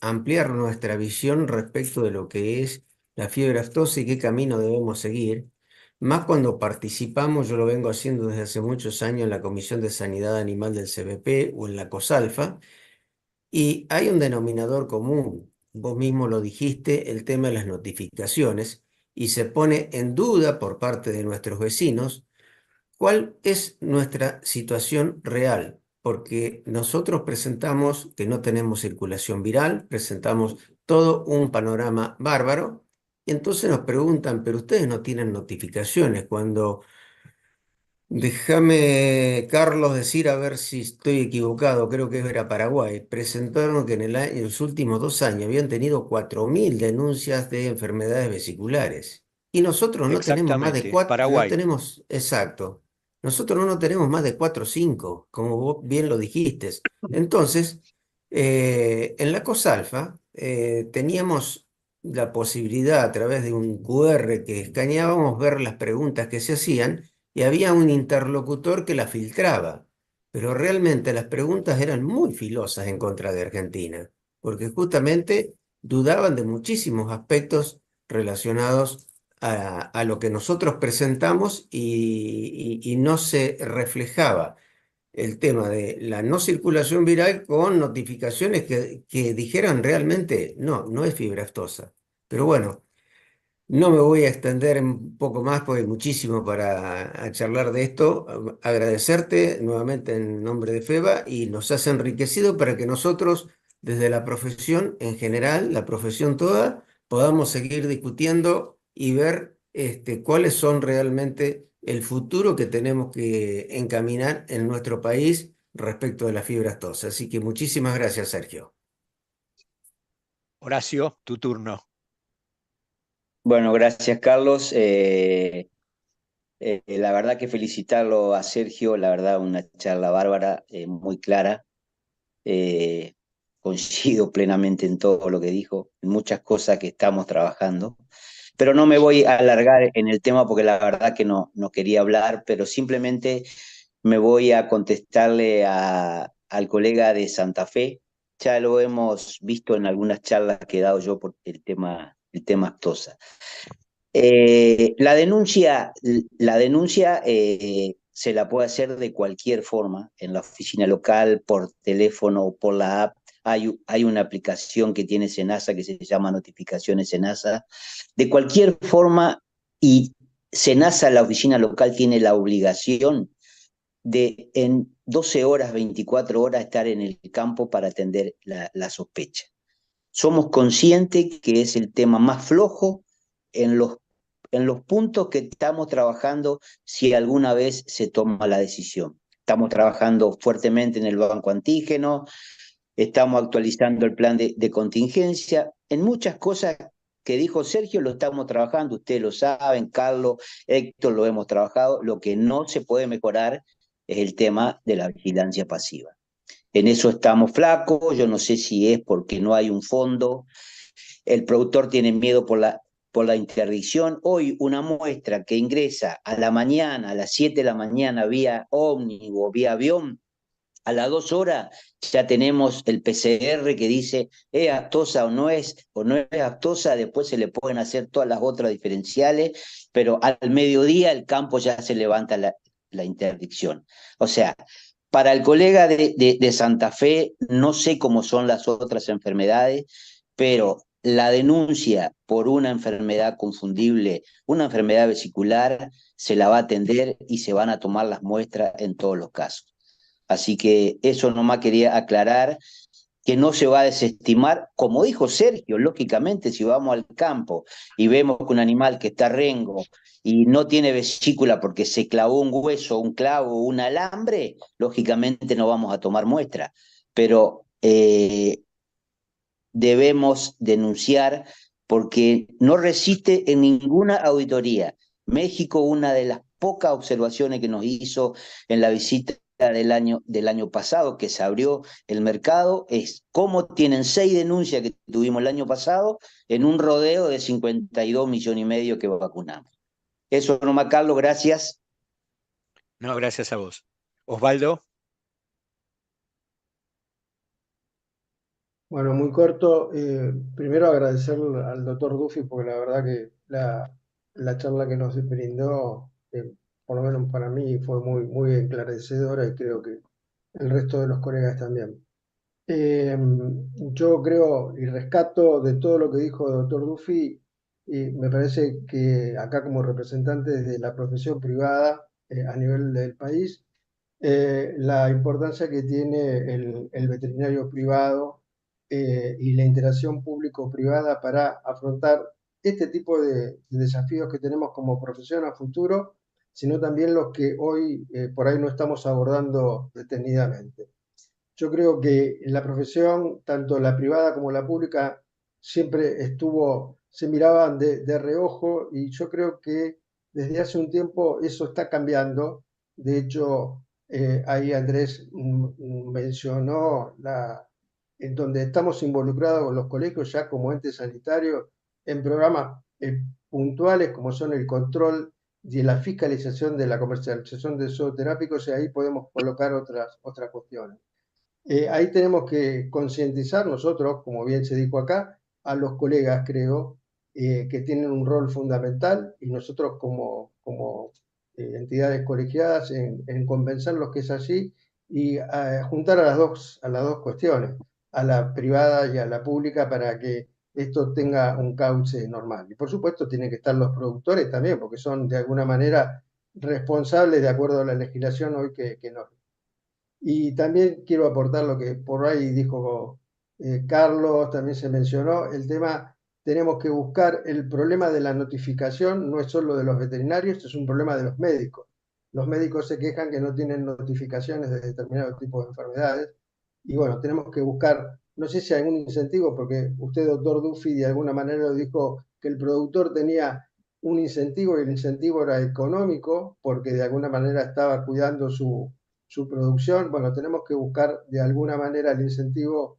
ampliar nuestra visión respecto de lo que es la fiebre aftosa y qué camino debemos seguir. Más cuando participamos, yo lo vengo haciendo desde hace muchos años en la Comisión de Sanidad Animal del CBP o en la COSALFA, y hay un denominador común. Vos mismo lo dijiste, el tema de las notificaciones, y se pone en duda por parte de nuestros vecinos cuál es nuestra situación real, porque nosotros presentamos que no tenemos circulación viral, presentamos todo un panorama bárbaro, y entonces nos preguntan, pero ustedes no tienen notificaciones cuando... Déjame, Carlos, decir a ver si estoy equivocado, creo que era Paraguay. Presentaron que en los últimos 2 años habían tenido 4.000 denuncias de enfermedades vesiculares. Y nosotros no tenemos más de Exactamente, 4, no Paraguay. tenemos, exacto. Nosotros no tenemos más de 4 o 5, como vos bien lo dijiste. Entonces, en la COSALFA teníamos la posibilidad a través de un QR que escaneábamos ver las preguntas que se hacían y había un interlocutor que la filtraba, pero realmente las preguntas eran muy filosas en contra de Argentina, porque justamente dudaban de muchísimos aspectos relacionados a lo que nosotros presentamos y no se reflejaba el tema de la no circulación viral con notificaciones que dijeran realmente, no es fiebre aftosa. Pero bueno, no me voy a extender un poco más porque hay muchísimo para charlar de esto. Agradecerte nuevamente en nombre de FEBA y nos has enriquecido para que nosotros, desde la profesión en general, la profesión toda, podamos seguir discutiendo y ver cuáles son realmente el futuro que tenemos que encaminar en nuestro país respecto de la fibra aftosa. Así que muchísimas gracias, Sergio. Horacio, tu turno. Bueno, gracias, Carlos. La verdad que felicitarlo a Sergio, la verdad una charla bárbara, muy clara. Eh, Coincido plenamente en todo lo que dijo, en muchas cosas que estamos trabajando, pero no me voy a alargar en el tema porque la verdad que no quería hablar, pero simplemente me voy a contestarle al colega de Santa Fe. Ya lo hemos visto en algunas charlas que he dado yo por el tema Actosa. La denuncia se la puede hacer de cualquier forma, en la oficina local, por teléfono o por la app. Hay una aplicación que tiene Senasa que se llama Notificaciones Senasa. De cualquier forma, y Senasa, la oficina local, tiene la obligación de en 12 horas, 24 horas, estar en el campo para atender la sospecha. Somos conscientes que es el tema más flojo en los puntos que estamos trabajando si alguna vez se toma la decisión. Estamos trabajando fuertemente en el banco antígeno, estamos actualizando el plan de contingencia. En muchas cosas que dijo Sergio lo estamos trabajando, ustedes lo saben, Carlos, Héctor, lo hemos trabajado. Lo que no se puede mejorar es el tema de la vigilancia pasiva. En eso estamos flacos, yo no sé si es porque no hay un fondo, el productor tiene miedo por la interdicción. Hoy una muestra que ingresa a la mañana, a las 7 de la mañana, vía ómnibus o vía avión, a las 2 horas ya tenemos el PCR que dice es aftosa o no es aftosa. Después se le pueden hacer todas las otras diferenciales, pero al mediodía el campo ya se levanta la interdicción. O sea, para el colega de Santa Fe, no sé cómo son las otras enfermedades, pero la denuncia por una enfermedad confundible, una enfermedad vesicular, se la va a atender y se van a tomar las muestras en todos los casos. Así que eso nomás quería aclarar, que no se va a desestimar, como dijo Sergio, lógicamente si vamos al campo y vemos que un animal que está rengo y no tiene vesícula porque se clavó un hueso, un clavo, un alambre, lógicamente no vamos a tomar muestra, pero debemos denunciar porque no resiste en ninguna auditoría. México, una de las pocas observaciones que nos hizo en la visita del año pasado, que se abrió el mercado, es cómo tienen 6 denuncias que tuvimos el año pasado en un rodeo de 52,5 millones que vacunamos. Eso nomás, Carlos, gracias. No, gracias a vos. Osvaldo. Bueno, muy corto. Primero agradecerle al doctor Duffy porque la verdad que la charla que nos brindó, por lo menos para mí, fue muy esclarecedora y creo que el resto de los colegas también. Yo creo y rescato de todo lo que dijo el doctor Duffy, y me parece que acá como representantes de la profesión privada a nivel del país, la importancia que tiene el veterinario privado y la interacción público-privada para afrontar este tipo de desafíos que tenemos como profesión a futuro, sino también los que hoy por ahí no estamos abordando detenidamente. Yo creo que en la profesión, tanto la privada como la pública, siempre se miraban de reojo, y yo creo que desde hace un tiempo eso está cambiando. De hecho, ahí Andrés mencionó en donde estamos involucrados los colegios ya como entes sanitarios en programas puntuales como son el control y la fiscalización de la comercialización de zooterápicos, y ahí podemos colocar otras cuestiones. Ahí tenemos que concientizar nosotros, como bien se dijo acá, a los colegas, creo, que tienen un rol fundamental, y nosotros como entidades colegiadas en convencerlos que es así, y juntar a las dos cuestiones, a la privada y a la pública, para que esto tenga un cauce normal. Y por supuesto tienen que estar los productores también, porque son de alguna manera responsables de acuerdo a la legislación hoy que nos. Y también quiero aportar lo que por ahí dijo Carlos, también se mencionó, el tema tenemos que buscar el problema de la notificación, no es solo de los veterinarios, es un problema de los médicos. Los médicos se quejan que no tienen notificaciones de determinados tipos de enfermedades. Y bueno, tenemos que buscar, no sé si hay algún incentivo, porque usted, doctor Duffy, de alguna manera dijo que el productor tenía un incentivo y el incentivo era económico, porque de alguna manera estaba cuidando su producción. Bueno, tenemos que buscar de alguna manera el incentivo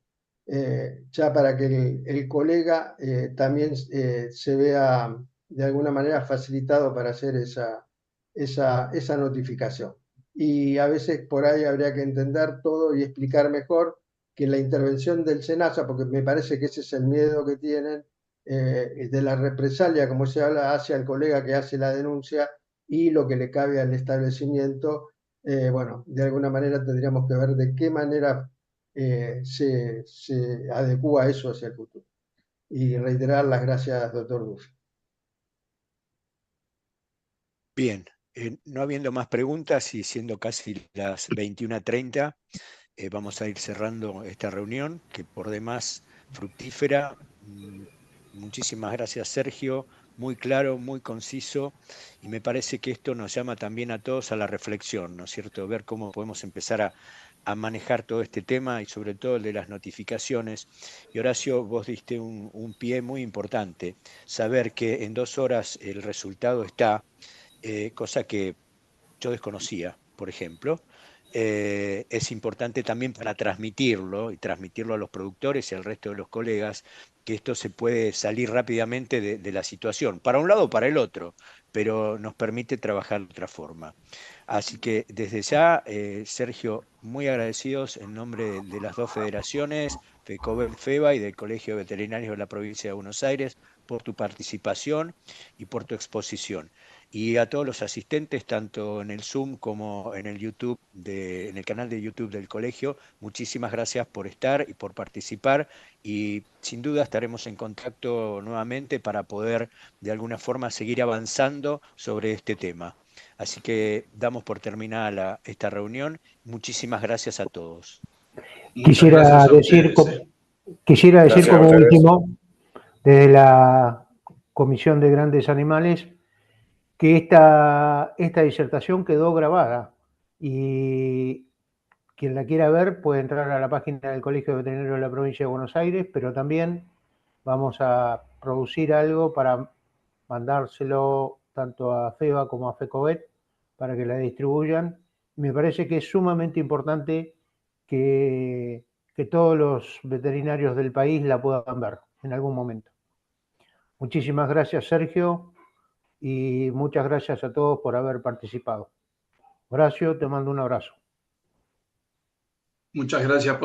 ya para que el colega también se vea de alguna manera facilitado para hacer esa notificación. Y a veces por ahí habría que entender todo y explicar mejor que la intervención del SENASA, porque me parece que ese es el miedo que tienen, de la represalia, como se habla, hacia el colega que hace la denuncia y lo que le cabe al establecimiento. Bueno, de alguna manera tendríamos que ver de qué manera se adecúa eso hacia el futuro. Y reiterar las gracias, doctor Duffy. Bien, no habiendo más preguntas y siendo casi las 21:30, vamos a ir cerrando esta reunión, que por demás fructífera. Muchísimas gracias, Sergio. Muy claro, muy conciso, y me parece que esto nos llama también a todos a la reflexión, ¿no es cierto? Ver cómo podemos empezar a manejar todo este tema y sobre todo el de las notificaciones. Y Horacio, vos diste un pie muy importante, saber que en 2 horas el resultado está, cosa que yo desconocía, por ejemplo. Es importante también para transmitirlo y transmitirlo a los productores y al resto de los colegas, que esto se puede salir rápidamente de la situación, para un lado o para el otro, pero nos permite trabajar de otra forma. Así que desde ya, Sergio, muy agradecidos en nombre de las 2 federaciones, FECOBET, FEBA y del Colegio de Veterinarios de la Provincia de Buenos Aires, por tu participación y por tu exposición. Y a todos los asistentes, tanto en el Zoom como en el YouTube, en el canal de YouTube del colegio, muchísimas gracias por estar y por participar, y sin duda estaremos en contacto nuevamente para poder de alguna forma seguir avanzando sobre este tema. Así que damos por terminada esta reunión. Muchísimas gracias a todos. Quisiera decir como último, desde la Comisión de Grandes Animales, que esta disertación quedó grabada y quien la quiera ver puede entrar a la página del Colegio Veterinario de la Provincia de Buenos Aires, pero también vamos a producir algo para mandárselo tanto a FEBA como a FECOBET para que la distribuyan. Me parece que es sumamente importante que todos los veterinarios del país la puedan ver en algún momento. Muchísimas gracias, Sergio, y muchas gracias a todos por haber participado. Horacio, te mando un abrazo. Muchas gracias por